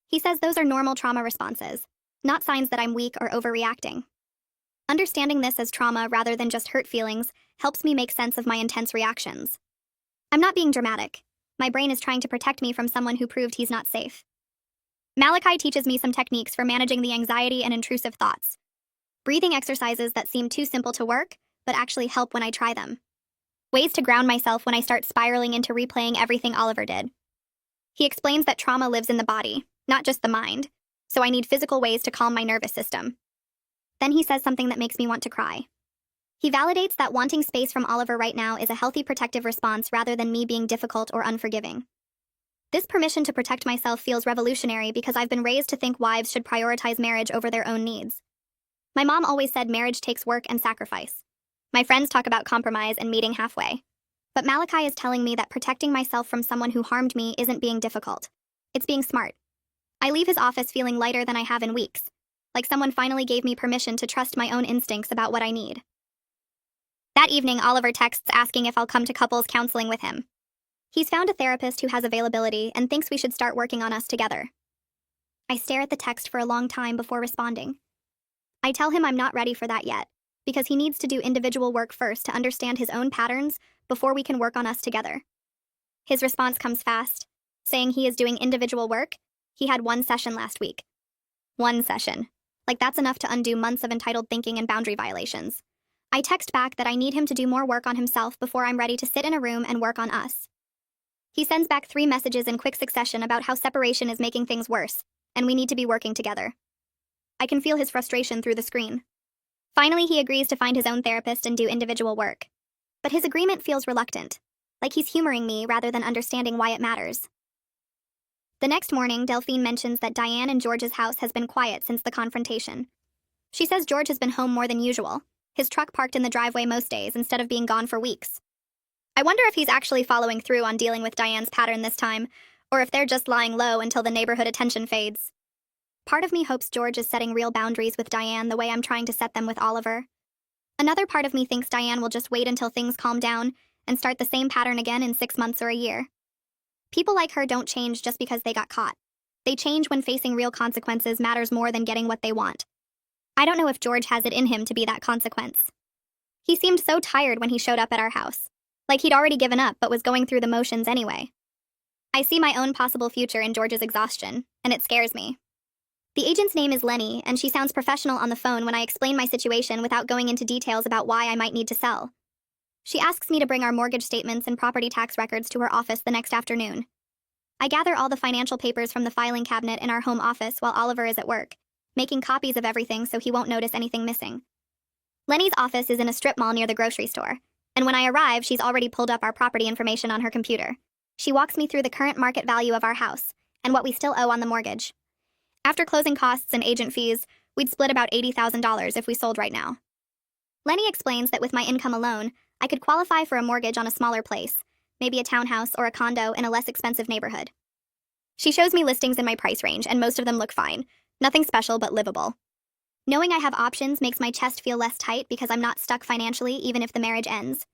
He says those are normal trauma responses, not signs that I'm weak or overreacting. Understanding this as trauma rather than just hurt feelings helps me make sense of my intense reactions. I'm not being dramatic. My brain is trying to protect me from someone who proved he's not safe. Malachi teaches me some techniques for managing the anxiety and intrusive thoughts. Breathing exercises that seem too simple to work, but actually help when I try them. Ways to ground myself when I start spiraling into replaying everything Oliver did. He explains that trauma lives in the body, not just the mind, so I need physical ways to calm my nervous system. Then he says something that makes me want to cry. He validates that wanting space from Oliver right now is a healthy protective response rather than me being difficult or unforgiving. This permission to protect myself feels revolutionary because I've been raised to think wives should prioritize marriage over their own needs. My mom always said marriage takes work and sacrifice. My friends talk about compromise and meeting halfway. But Malachi is telling me that protecting myself from someone who harmed me isn't being difficult. It's being smart. I leave his office feeling lighter than I have in weeks, like someone finally gave me permission to trust my own instincts about what I need. That evening, Oliver texts asking if I'll come to couples counseling with him. He's found a therapist who has availability and thinks we should start working on us together. I stare at the text for a long time before responding. I tell him I'm not ready for that yet, because he needs to do individual work first to understand his own patterns before we can work on us together. His response comes fast, saying he is doing individual work. He had one session last week. One session. Like that's enough to undo months of entitled thinking and boundary violations. I text back that I need him to do more work on himself before I'm ready to sit in a room and work on us. He sends back 3 messages in quick succession about how separation is making things worse, and we need to be working together. I can feel his frustration through the screen. Finally, he agrees to find his own therapist and do individual work. But his agreement feels reluctant, like he's humoring me rather than understanding why it matters. The next morning, Delphine mentions that Diane and George's house has been quiet since the confrontation. She says George has been home more than usual, his truck parked in the driveway most days instead of being gone for weeks. I wonder if he's actually following through on dealing with Diane's pattern this time, or if they're just lying low until the neighborhood attention fades. Part of me hopes George is setting real boundaries with Diane the way I'm trying to set them with Oliver. Another part of me thinks Diane will just wait until things calm down and start the same pattern again in 6 months or a year. People like her don't change just because they got caught. They change when facing real consequences matters more than getting what they want. I don't know if George has it in him to be that consequence. He seemed so tired when he showed up at our house, like he'd already given up but was going through the motions anyway. I see my own possible future in George's exhaustion, and it scares me. The agent's name is Lenny, and she sounds professional on the phone when I explain my situation without going into details about why I might need to sell. She asks me to bring our mortgage statements and property tax records to her office the next afternoon. I gather all the financial papers from the filing cabinet in our home office while Oliver is at work, making copies of everything so he won't notice anything missing. Lenny's office is in a strip mall near the grocery store, and when I arrive, she's already pulled up our property information on her computer. She walks me through the current market value of our house and what we still owe on the mortgage. After closing costs and agent fees, we'd split about $80,000 if we sold right now. Lenny explains that with my income alone, I could qualify for a mortgage on a smaller place, maybe a townhouse or a condo in a less expensive neighborhood. She shows me listings in my price range, and most of them look fine. Nothing special, but livable. Knowing I have options makes my chest feel less tight because I'm not stuck financially even if the marriage ends.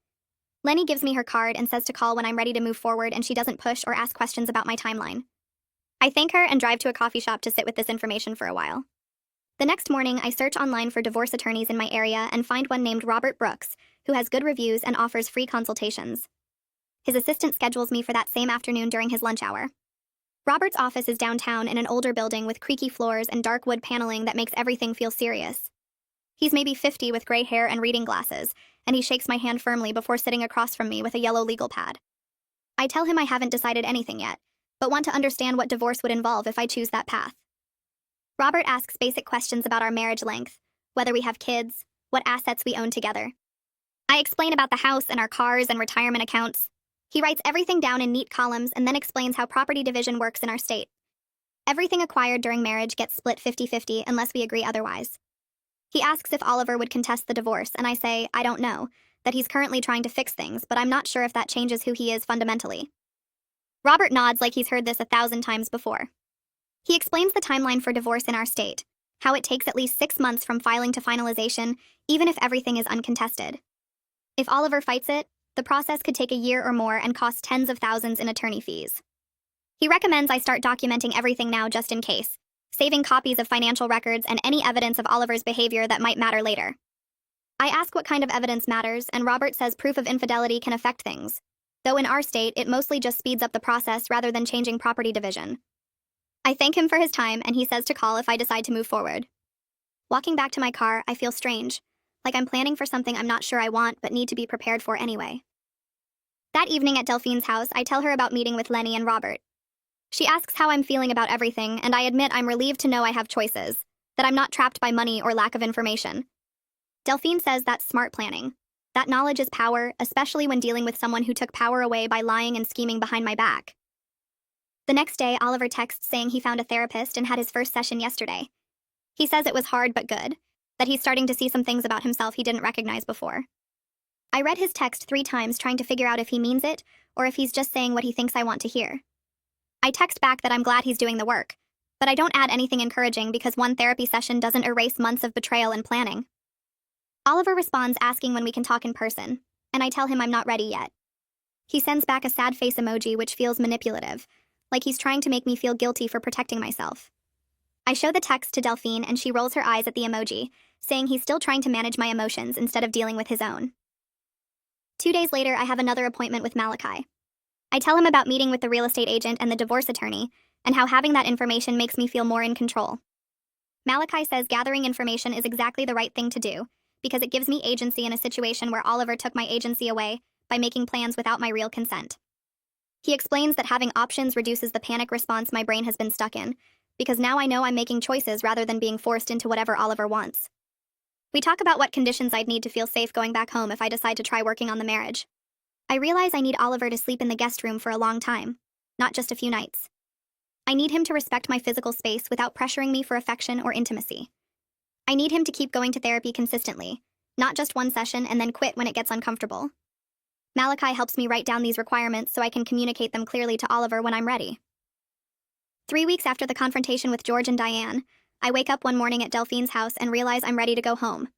Lenny gives me her card and says to call when I'm ready to move forward, and she doesn't push or ask questions about my timeline. I thank her and drive to a coffee shop to sit with this information for a while. The next morning, I search online for divorce attorneys in my area and find one named Robert Brooks, who has good reviews and offers free consultations. His assistant schedules me for that same afternoon during his lunch hour. Robert's office is downtown in an older building with creaky floors and dark wood paneling that makes everything feel serious. He's maybe 50 with gray hair and reading glasses, and he shakes my hand firmly before sitting across from me with a yellow legal pad. I tell him I haven't decided anything yet, but want to understand what divorce would involve if I choose that path. Robert asks basic questions about our marriage length, whether we have kids, what assets we own together. I explain about the house and our cars and retirement accounts. He writes everything down in neat columns and then explains how property division works in our state. Everything acquired during marriage gets split 50-50 unless we agree otherwise. He asks if Oliver would contest the divorce, and I say, I don't know, that he's currently trying to fix things, but I'm not sure if that changes who he is fundamentally. Robert nods like he's heard this 1,000 times before. He explains the timeline for divorce in our state, how it takes at least 6 months from filing to finalization, even if everything is uncontested. If Oliver fights it, the process could take a year or more and cost tens of thousands in attorney fees. He recommends I start documenting everything now just in case, saving copies of financial records and any evidence of Oliver's behavior that might matter later. I ask what kind of evidence matters, and Robert says proof of infidelity can affect things, though in our state it mostly just speeds up the process rather than changing property division. I thank him for his time, and he says to call if I decide to move forward. Walking back to my car, I feel strange, like I'm planning for something I'm not sure I want but need to be prepared for anyway. That evening at Delphine's house, I tell her about meeting with Lenny and Robert. She asks how I'm feeling about everything, and I admit I'm relieved to know I have choices, that I'm not trapped by money or lack of information. Delphine says that's smart planning. That knowledge is power, especially when dealing with someone who took power away by lying and scheming behind my back. The next day, Oliver texts saying he found a therapist and had his first session yesterday. He says it was hard but good, that he's starting to see some things about himself he didn't recognize before. I read his text 3 times trying to figure out if he means it or if he's just saying what he thinks I want to hear. I text back that I'm glad he's doing the work, but I don't add anything encouraging because one therapy session doesn't erase months of betrayal and planning. Oliver responds asking when we can talk in person, and I tell him I'm not ready yet. He sends back a sad face emoji which feels manipulative, like he's trying to make me feel guilty for protecting myself. I show the text to Delphine and she rolls her eyes at the emoji, saying he's still trying to manage my emotions instead of dealing with his own. 2 days later, I have another appointment with Malachi. I tell him about meeting with the real estate agent and the divorce attorney, and how having that information makes me feel more in control. Malachi says gathering information is exactly the right thing to do, because it gives me agency in a situation where Oliver took my agency away by making plans without my real consent. He explains that having options reduces the panic response my brain has been stuck in, because now I know I'm making choices rather than being forced into whatever Oliver wants. We talk about what conditions I'd need to feel safe going back home if I decide to try working on the marriage. I realize I need Oliver to sleep in the guest room for a long time, not just a few nights. I need him to respect my physical space without pressuring me for affection or intimacy. I need him to keep going to therapy consistently, not just one session and then quit when it gets uncomfortable. Malachi helps me write down these requirements so I can communicate them clearly to Oliver when I'm ready. 3 weeks after the confrontation with George and Diane, I wake up one morning at Delphine's house and realize I'm ready to go home.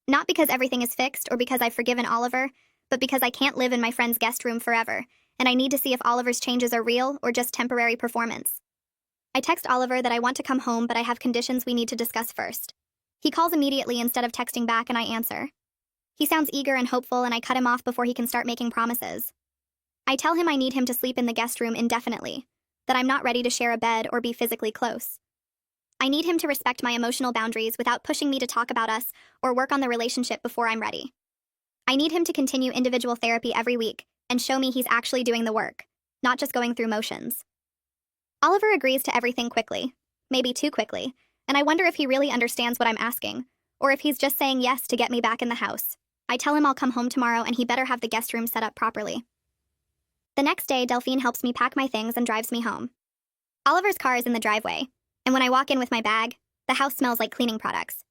Not because everything is fixed or because I've forgiven Oliver, but because I can't live in my friend's guest room forever, and I need to see if Oliver's changes are real or just temporary performance. I text Oliver that I want to come home, but I have conditions we need to discuss first. He calls immediately instead of texting back, and I answer. He sounds eager and hopeful, and I cut him off before he can start making promises. I tell him I need him to sleep in the guest room indefinitely, that I'm not ready to share a bed or be physically close. I need him to respect my emotional boundaries without pushing me to talk about us or work on the relationship before I'm ready. I need him to continue individual therapy every week and show me he's actually doing the work, not just going through motions. Oliver agrees to everything quickly, maybe too quickly, and I wonder if he really understands what I'm asking, or if he's just saying yes to get me back in the house. I tell him I'll come home tomorrow and he better have the guest room set up properly. The next day, Delphine helps me pack my things and drives me home. Oliver's car is in the driveway, and when I walk in with my bag, the house smells like cleaning products.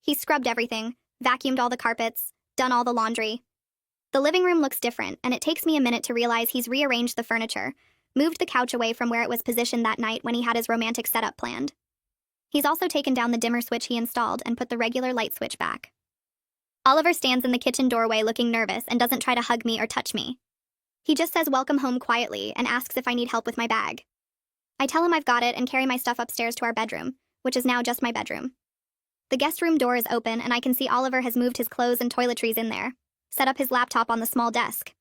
He's scrubbed everything, vacuumed all the carpets, done all the laundry. The living room looks different, and it takes me a minute to realize he's rearranged the furniture, moved the couch away from where it was positioned that night when he had his romantic setup planned. He's also taken down the dimmer switch he installed and put the regular light switch back. Oliver stands in the kitchen doorway looking nervous and doesn't try to hug me or touch me. He just says welcome home quietly and asks if I need help with my bag. I tell him I've got it and carry my stuff upstairs to our bedroom, which is now just my bedroom. The guest room door is open and I can see Oliver has moved his clothes and toiletries in there, set up his laptop on the small desk.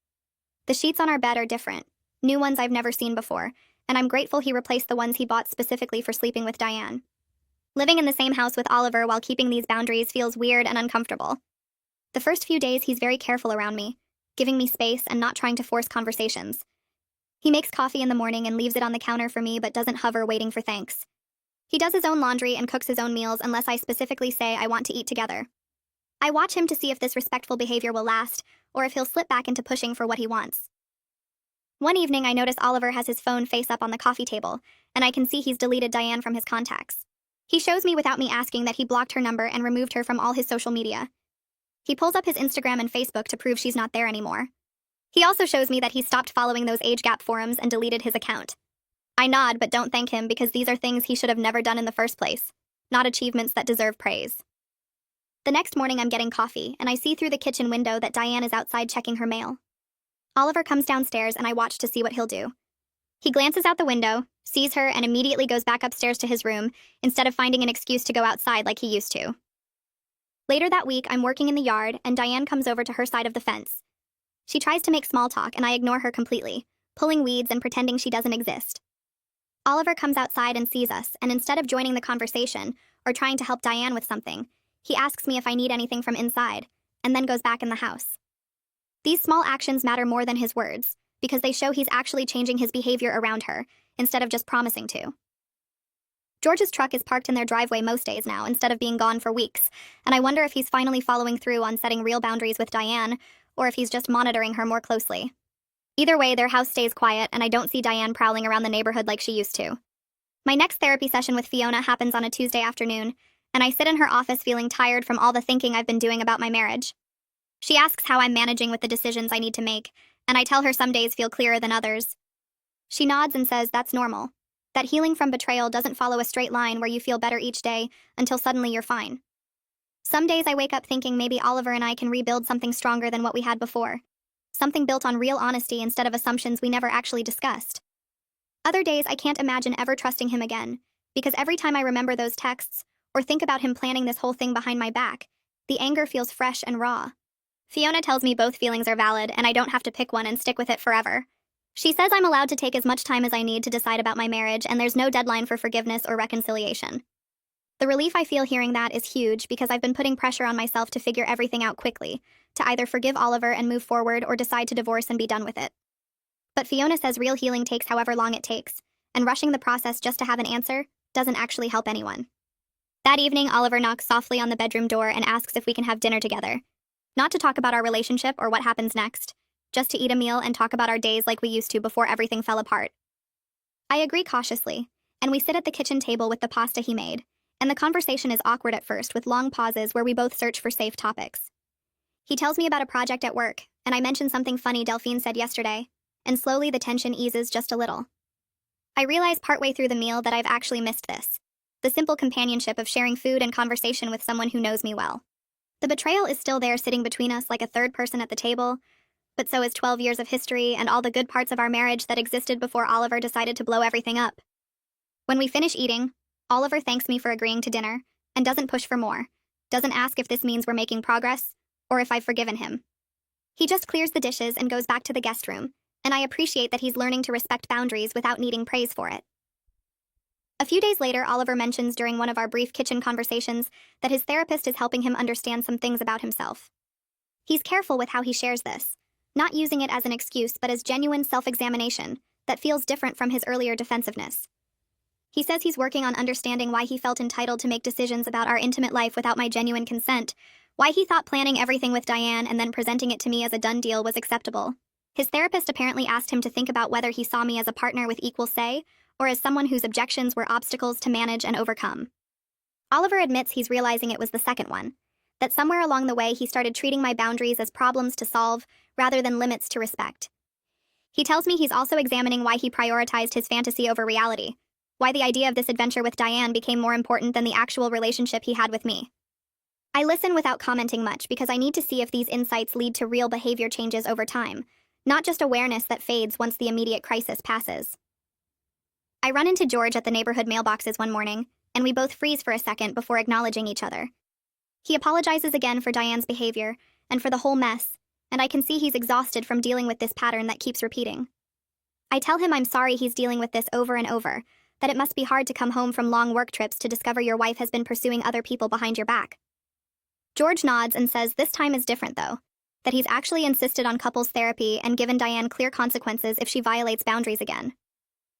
The sheets on our bed are different, new ones I've never seen before, and I'm grateful he replaced the ones he bought specifically for sleeping with Diane. Living in the same house with Oliver while keeping these boundaries feels weird and uncomfortable. The first few days he's very careful around me, giving me space and not trying to force conversations. He makes coffee in the morning and leaves it on the counter for me but doesn't hover waiting for thanks. He does his own laundry and cooks his own meals unless I specifically say I want to eat together. I watch him to see if this respectful behavior will last, or if he'll slip back into pushing for what he wants. One evening I notice Oliver has his phone face up on the coffee table, and I can see he's deleted Diane from his contacts. He shows me without me asking that he blocked her number and removed her from all his social media. He pulls up his Instagram and Facebook to prove she's not there anymore. He also shows me that he stopped following those age gap forums and deleted his account. I nod but don't thank him because these are things he should have never done in the first place, not achievements that deserve praise. The next morning I'm getting coffee, and I see through the kitchen window that Diane is outside checking her mail. Oliver comes downstairs and I watch to see what he'll do. He glances out the window, sees her, and immediately goes back upstairs to his room instead of finding an excuse to go outside like he used to. Later that week, I'm working in the yard, and Diane comes over to her side of the fence. She tries to make small talk, and I ignore her completely, pulling weeds and pretending she doesn't exist. Oliver comes outside and sees us, and instead of joining the conversation or trying to help Diane with something, he asks me if I need anything from inside, and then goes back in the house. These small actions matter more than his words, because they show he's actually changing his behavior around her, instead of just promising to. George's truck is parked in their driveway most days now, instead of being gone for weeks, and I wonder if he's finally following through on setting real boundaries with Diane, or if he's just monitoring her more closely. Either way, their house stays quiet, and I don't see Diane prowling around the neighborhood like she used to. My next therapy session with Fiona happens on a Tuesday afternoon, and I sit in her office feeling tired from all the thinking I've been doing about my marriage. She asks how I'm managing with the decisions I need to make, and I tell her some days feel clearer than others. She nods and says that's normal, that healing from betrayal doesn't follow a straight line where you feel better each day until suddenly you're fine. Some days I wake up thinking maybe Oliver and I can rebuild something stronger than what we had before. Something built on real honesty instead of assumptions we never actually discussed. Other days I can't imagine ever trusting him again, because every time I remember those texts, or think about him planning this whole thing behind my back, the anger feels fresh and raw. Fiona tells me both feelings are valid and I don't have to pick one and stick with it forever. She says I'm allowed to take as much time as I need to decide about my marriage and there's no deadline for forgiveness or reconciliation. The relief I feel hearing that is huge because I've been putting pressure on myself to figure everything out quickly, to either forgive Oliver and move forward or decide to divorce and be done with it. But Fiona says real healing takes however long it takes, and rushing the process just to have an answer doesn't actually help anyone. That evening, Oliver knocks softly on the bedroom door and asks if we can have dinner together. Not to talk about our relationship or what happens next, just to eat a meal and talk about our days like we used to before everything fell apart. I agree cautiously, and we sit at the kitchen table with the pasta he made, and the conversation is awkward at first with long pauses where we both search for safe topics. He tells me about a project at work, and I mention something funny Delphine said yesterday, and slowly the tension eases just a little. I realize partway through the meal that I've actually missed this. The simple companionship of sharing food and conversation with someone who knows me well. The betrayal is still there sitting between us like a third person at the table, but so is 12 years of history and all the good parts of our marriage that existed before Oliver decided to blow everything up. When we finish eating, Oliver thanks me for agreeing to dinner, and doesn't push for more, doesn't ask if this means we're making progress, or if I've forgiven him. He just clears the dishes and goes back to the guest room, and I appreciate that he's learning to respect boundaries without needing praise for it. A few days later, Oliver mentions during one of our brief kitchen conversations that his therapist is helping him understand some things about himself. He's careful with how he shares this, not using it as an excuse but as genuine self-examination that feels different from his earlier defensiveness. He says he's working on understanding why he felt entitled to make decisions about our intimate life without my genuine consent, why he thought planning everything with Diane and then presenting it to me as a done deal was acceptable. His therapist apparently asked him to think about whether he saw me as a partner with equal say, or as someone whose objections were obstacles to manage and overcome. Oliver admits he's realizing it was the second one, that somewhere along the way he started treating my boundaries as problems to solve rather than limits to respect. He tells me he's also examining why he prioritized his fantasy over reality, why the idea of this adventure with Diane became more important than the actual relationship he had with me. I listen without commenting much because I need to see if these insights lead to real behavior changes over time, not just awareness that fades once the immediate crisis passes. I run into George at the neighborhood mailboxes one morning, and we both freeze for a second before acknowledging each other. He apologizes again for Diane's behavior, and for the whole mess, and I can see he's exhausted from dealing with this pattern that keeps repeating. I tell him I'm sorry he's dealing with this over and over, that it must be hard to come home from long work trips to discover your wife has been pursuing other people behind your back. George nods and says this time is different though, that he's actually insisted on couples therapy and given Diane clear consequences if she violates boundaries again.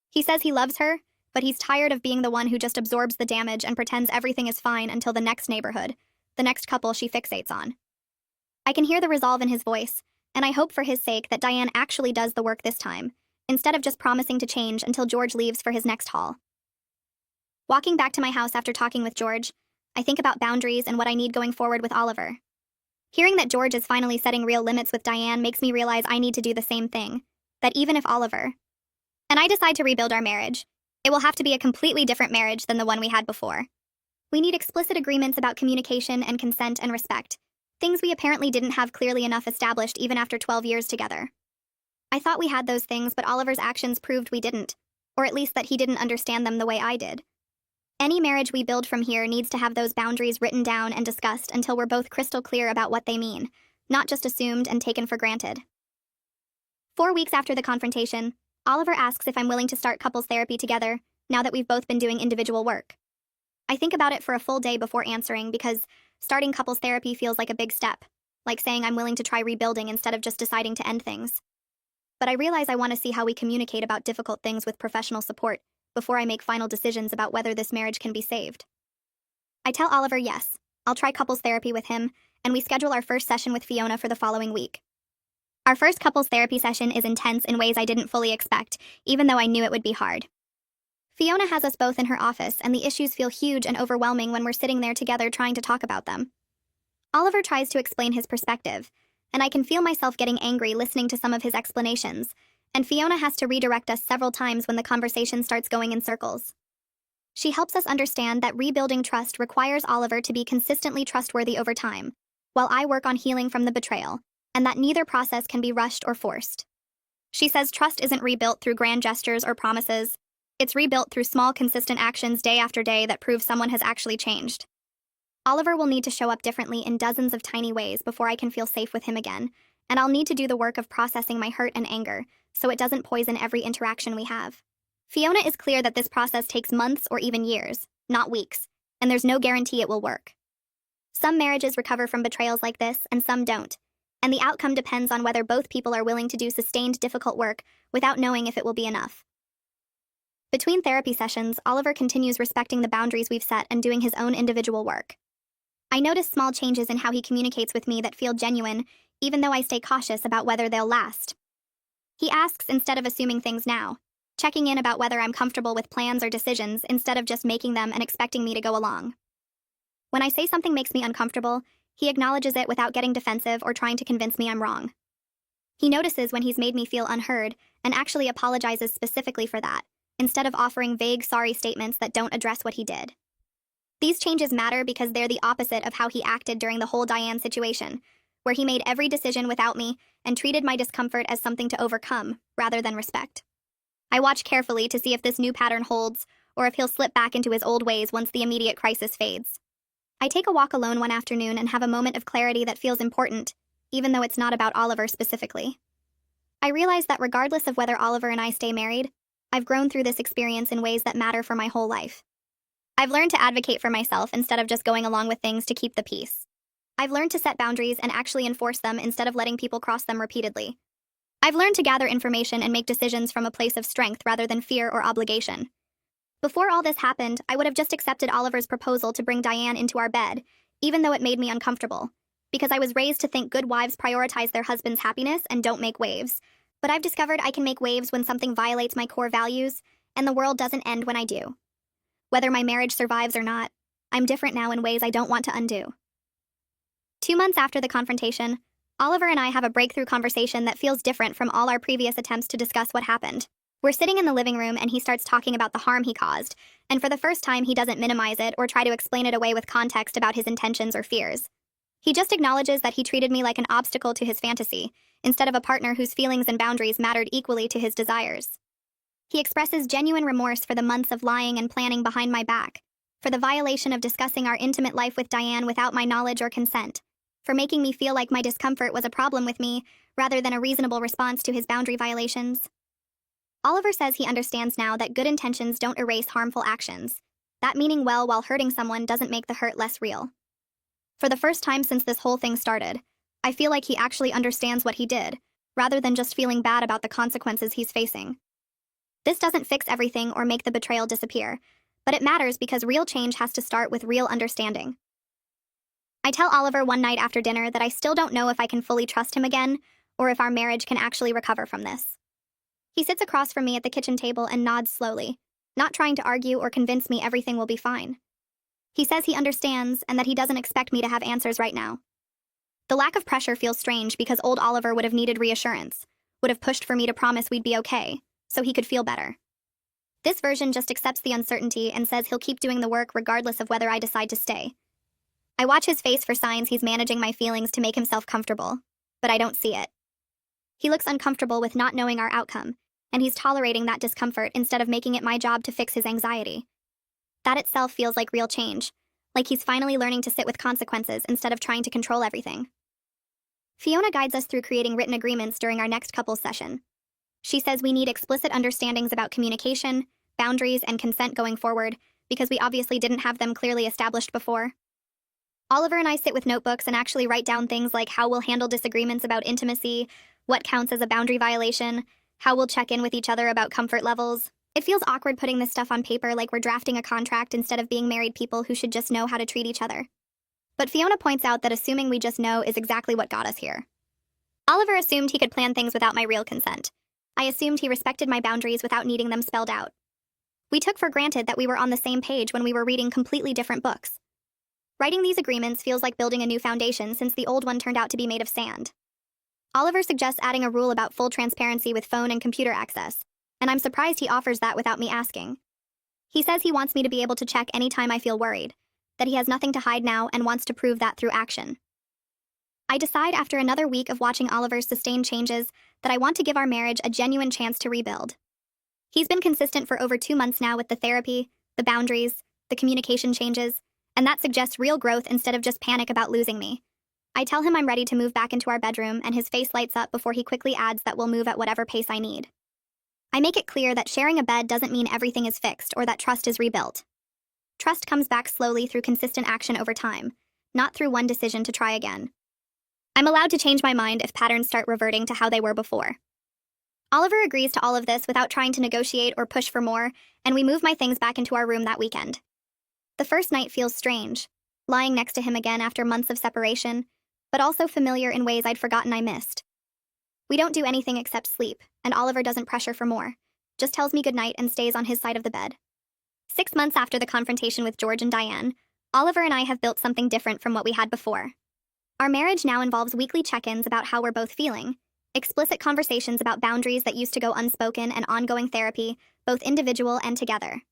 He says he loves her, but he's tired of being the one who just absorbs the damage and pretends everything is fine until the next neighborhood, the next couple she fixates on. I can hear the resolve in his voice, and I hope for his sake that Diane actually does the work this time, instead of just promising to change until George leaves for his next haul. Walking back to my house after talking with George, I think about boundaries and what I need going forward with Oliver. Hearing that George is finally setting real limits with Diane makes me realize I need to do the same thing, that even if Oliver and I decide to rebuild our marriage, it will have to be a completely different marriage than the one we had before. We need explicit agreements about communication and consent and respect, things we apparently didn't have clearly enough established even after 12 years together. I thought we had those things, but Oliver's actions proved we didn't, or at least that he didn't understand them the way I did. Any marriage we build from here needs to have those boundaries written down and discussed until we're both crystal clear about what they mean, not just assumed and taken for granted. 4 weeks after the confrontation, Oliver asks if I'm willing to start couples therapy together, now that we've both been doing individual work. I think about it for a full day before answering because starting couples therapy feels like a big step, like saying I'm willing to try rebuilding instead of just deciding to end things. But I realize I want to see how we communicate about difficult things with professional support before I make final decisions about whether this marriage can be saved. I tell Oliver yes, I'll try couples therapy with him, and we schedule our first session with Fiona for the following week. Our first couples therapy session is intense in ways I didn't fully expect, even though I knew it would be hard. Fiona has us both in her office, and the issues feel huge and overwhelming when we're sitting there together trying to talk about them. Oliver tries to explain his perspective, and I can feel myself getting angry listening to some of his explanations, and Fiona has to redirect us several times when the conversation starts going in circles. She helps us understand that rebuilding trust requires Oliver to be consistently trustworthy over time, while I work on healing from the betrayal, and that neither process can be rushed or forced. She says trust isn't rebuilt through grand gestures or promises. It's rebuilt through small, consistent actions day after day that prove someone has actually changed. Oliver will need to show up differently in dozens of tiny ways before I can feel safe with him again, and I'll need to do the work of processing my hurt and anger so it doesn't poison every interaction we have. Fiona is clear that this process takes months or even years, not weeks, and there's no guarantee it will work. Some marriages recover from betrayals like this, and some don't, and the outcome depends on whether both people are willing to do sustained, difficult work without knowing if it will be enough. Between therapy sessions, Oliver continues respecting the boundaries we've set and doing his own individual work. I notice small changes in how he communicates with me that feel genuine, even though I stay cautious about whether they'll last. He asks instead of assuming things now, checking in about whether I'm comfortable with plans or decisions instead of just making them and expecting me to go along. When I say something makes me uncomfortable, he acknowledges it without getting defensive or trying to convince me I'm wrong. He notices when he's made me feel unheard and actually apologizes specifically for that, instead of offering vague sorry statements that don't address what he did. These changes matter because they're the opposite of how he acted during the whole Diane situation, where he made every decision without me and treated my discomfort as something to overcome, rather than respect. I watch carefully to see if this new pattern holds, or if he'll slip back into his old ways once the immediate crisis fades. I take a walk alone one afternoon and have a moment of clarity that feels important, even though it's not about Oliver specifically. I realize that regardless of whether Oliver and I stay married, I've grown through this experience in ways that matter for my whole life. I've learned to advocate for myself instead of just going along with things to keep the peace. I've learned to set boundaries and actually enforce them instead of letting people cross them repeatedly. I've learned to gather information and make decisions from a place of strength rather than fear or obligation. Before all this happened, I would have just accepted Oliver's proposal to bring Diane into our bed, even though it made me uncomfortable, because I was raised to think good wives prioritize their husband's happiness and don't make waves. But I've discovered I can make waves when something violates my core values, and the world doesn't end when I do. Whether my marriage survives or not, I'm different now in ways I don't want to undo. 2 months after the confrontation, Oliver and I have a breakthrough conversation that feels different from all our previous attempts to discuss what happened. We're sitting in the living room and he starts talking about the harm he caused, and for the first time he doesn't minimize it or try to explain it away with context about his intentions or fears. He just acknowledges that he treated me like an obstacle to his fantasy, instead of a partner whose feelings and boundaries mattered equally to his desires. He expresses genuine remorse for the months of lying and planning behind my back, for the violation of discussing our intimate life with Diane without my knowledge or consent, for making me feel like my discomfort was a problem with me rather than a reasonable response to his boundary violations. Oliver says he understands now that good intentions don't erase harmful actions, that meaning well while hurting someone doesn't make the hurt less real. For the first time since this whole thing started, I feel like he actually understands what he did, rather than just feeling bad about the consequences he's facing. This doesn't fix everything or make the betrayal disappear, but it matters because real change has to start with real understanding. I tell Oliver one night after dinner that I still don't know if I can fully trust him again, or if our marriage can actually recover from this. He sits across from me at the kitchen table and nods slowly, not trying to argue or convince me everything will be fine. He says he understands and that he doesn't expect me to have answers right now. The lack of pressure feels strange because old Oliver would have needed reassurance, would have pushed for me to promise we'd be okay, so he could feel better. This version just accepts the uncertainty and says he'll keep doing the work regardless of whether I decide to stay. I watch his face for signs he's managing my feelings to make himself comfortable, but I don't see it. He looks uncomfortable with not knowing our outcome, and he's tolerating that discomfort instead of making it my job to fix his anxiety. That itself feels like real change, like he's finally learning to sit with consequences instead of trying to control everything. Fiona guides us through creating written agreements during our next couples session. She says we need explicit understandings about communication, boundaries, and consent going forward, because we obviously didn't have them clearly established before. Oliver and I sit with notebooks and actually write down things like how we'll handle disagreements about intimacy, what counts as a boundary violation, how we'll check in with each other about comfort levels. It feels awkward putting this stuff on paper like we're drafting a contract instead of being married people who should just know how to treat each other. But Fiona points out that assuming we just know is exactly what got us here. Oliver assumed he could plan things without my real consent. I assumed he respected my boundaries without needing them spelled out. We took for granted that we were on the same page when we were reading completely different books. Writing these agreements feels like building a new foundation since the old one turned out to be made of sand. Oliver suggests adding a rule about full transparency with phone and computer access, and I'm surprised he offers that without me asking. He says he wants me to be able to check anytime I feel worried, that he has nothing to hide now and wants to prove that through action. I decide after another week of watching Oliver's sustained changes that I want to give our marriage a genuine chance to rebuild. He's been consistent for over 2 months now with the therapy, the boundaries, the communication changes, and that suggests real growth instead of just panic about losing me. I tell him I'm ready to move back into our bedroom, and his face lights up before he quickly adds that we'll move at whatever pace I need. I make it clear that sharing a bed doesn't mean everything is fixed or that trust is rebuilt. Trust comes back slowly through consistent action over time, not through one decision to try again. I'm allowed to change my mind if patterns start reverting to how they were before. Oliver agrees to all of this without trying to negotiate or push for more, and we move my things back into our room that weekend. The first night feels strange, lying next to him again after months of separation, but also familiar in ways I'd forgotten I missed. We don't do anything except sleep, and Oliver doesn't pressure for more, just tells me goodnight and stays on his side of the bed. 6 months after the confrontation with George and Diane, Oliver and I have built something different from what we had before. Our marriage now involves weekly check-ins about how we're both feeling, explicit conversations about boundaries that used to go unspoken, and ongoing therapy, both individual and together.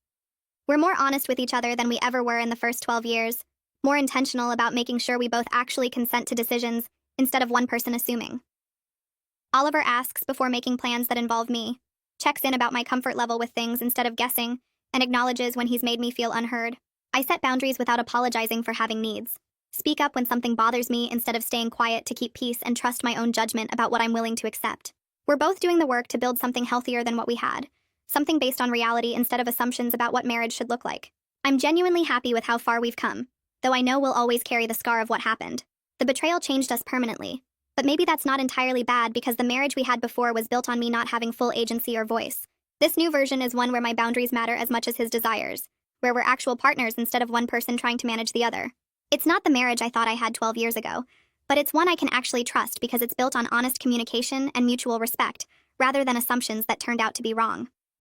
We're more honest with each other than we ever were in the first 12 years, more intentional about making sure we both actually consent to decisions instead of one person assuming. Oliver asks before making plans that involve me, checks in about my comfort level with things instead of guessing, and acknowledges when he's made me feel unheard. I set boundaries without apologizing for having needs. Speak up when something bothers me instead of staying quiet to keep peace, and trust my own judgment about what I'm willing to accept. We're both doing the work to build something healthier than what we had, something based on reality instead of assumptions about what marriage should look like. I'm genuinely happy with how far we've come, though I know we'll always carry the scar of what happened. The betrayal changed us permanently, but maybe that's not entirely bad because the marriage we had before was built on me not having full agency or voice. This new version is one where my boundaries matter as much as his desires, where we're actual partners instead of one person trying to manage the other. It's not the marriage I thought I had 12 years ago, but it's one I can actually trust because it's built on honest communication and mutual respect, rather than assumptions that turned out to be wrong.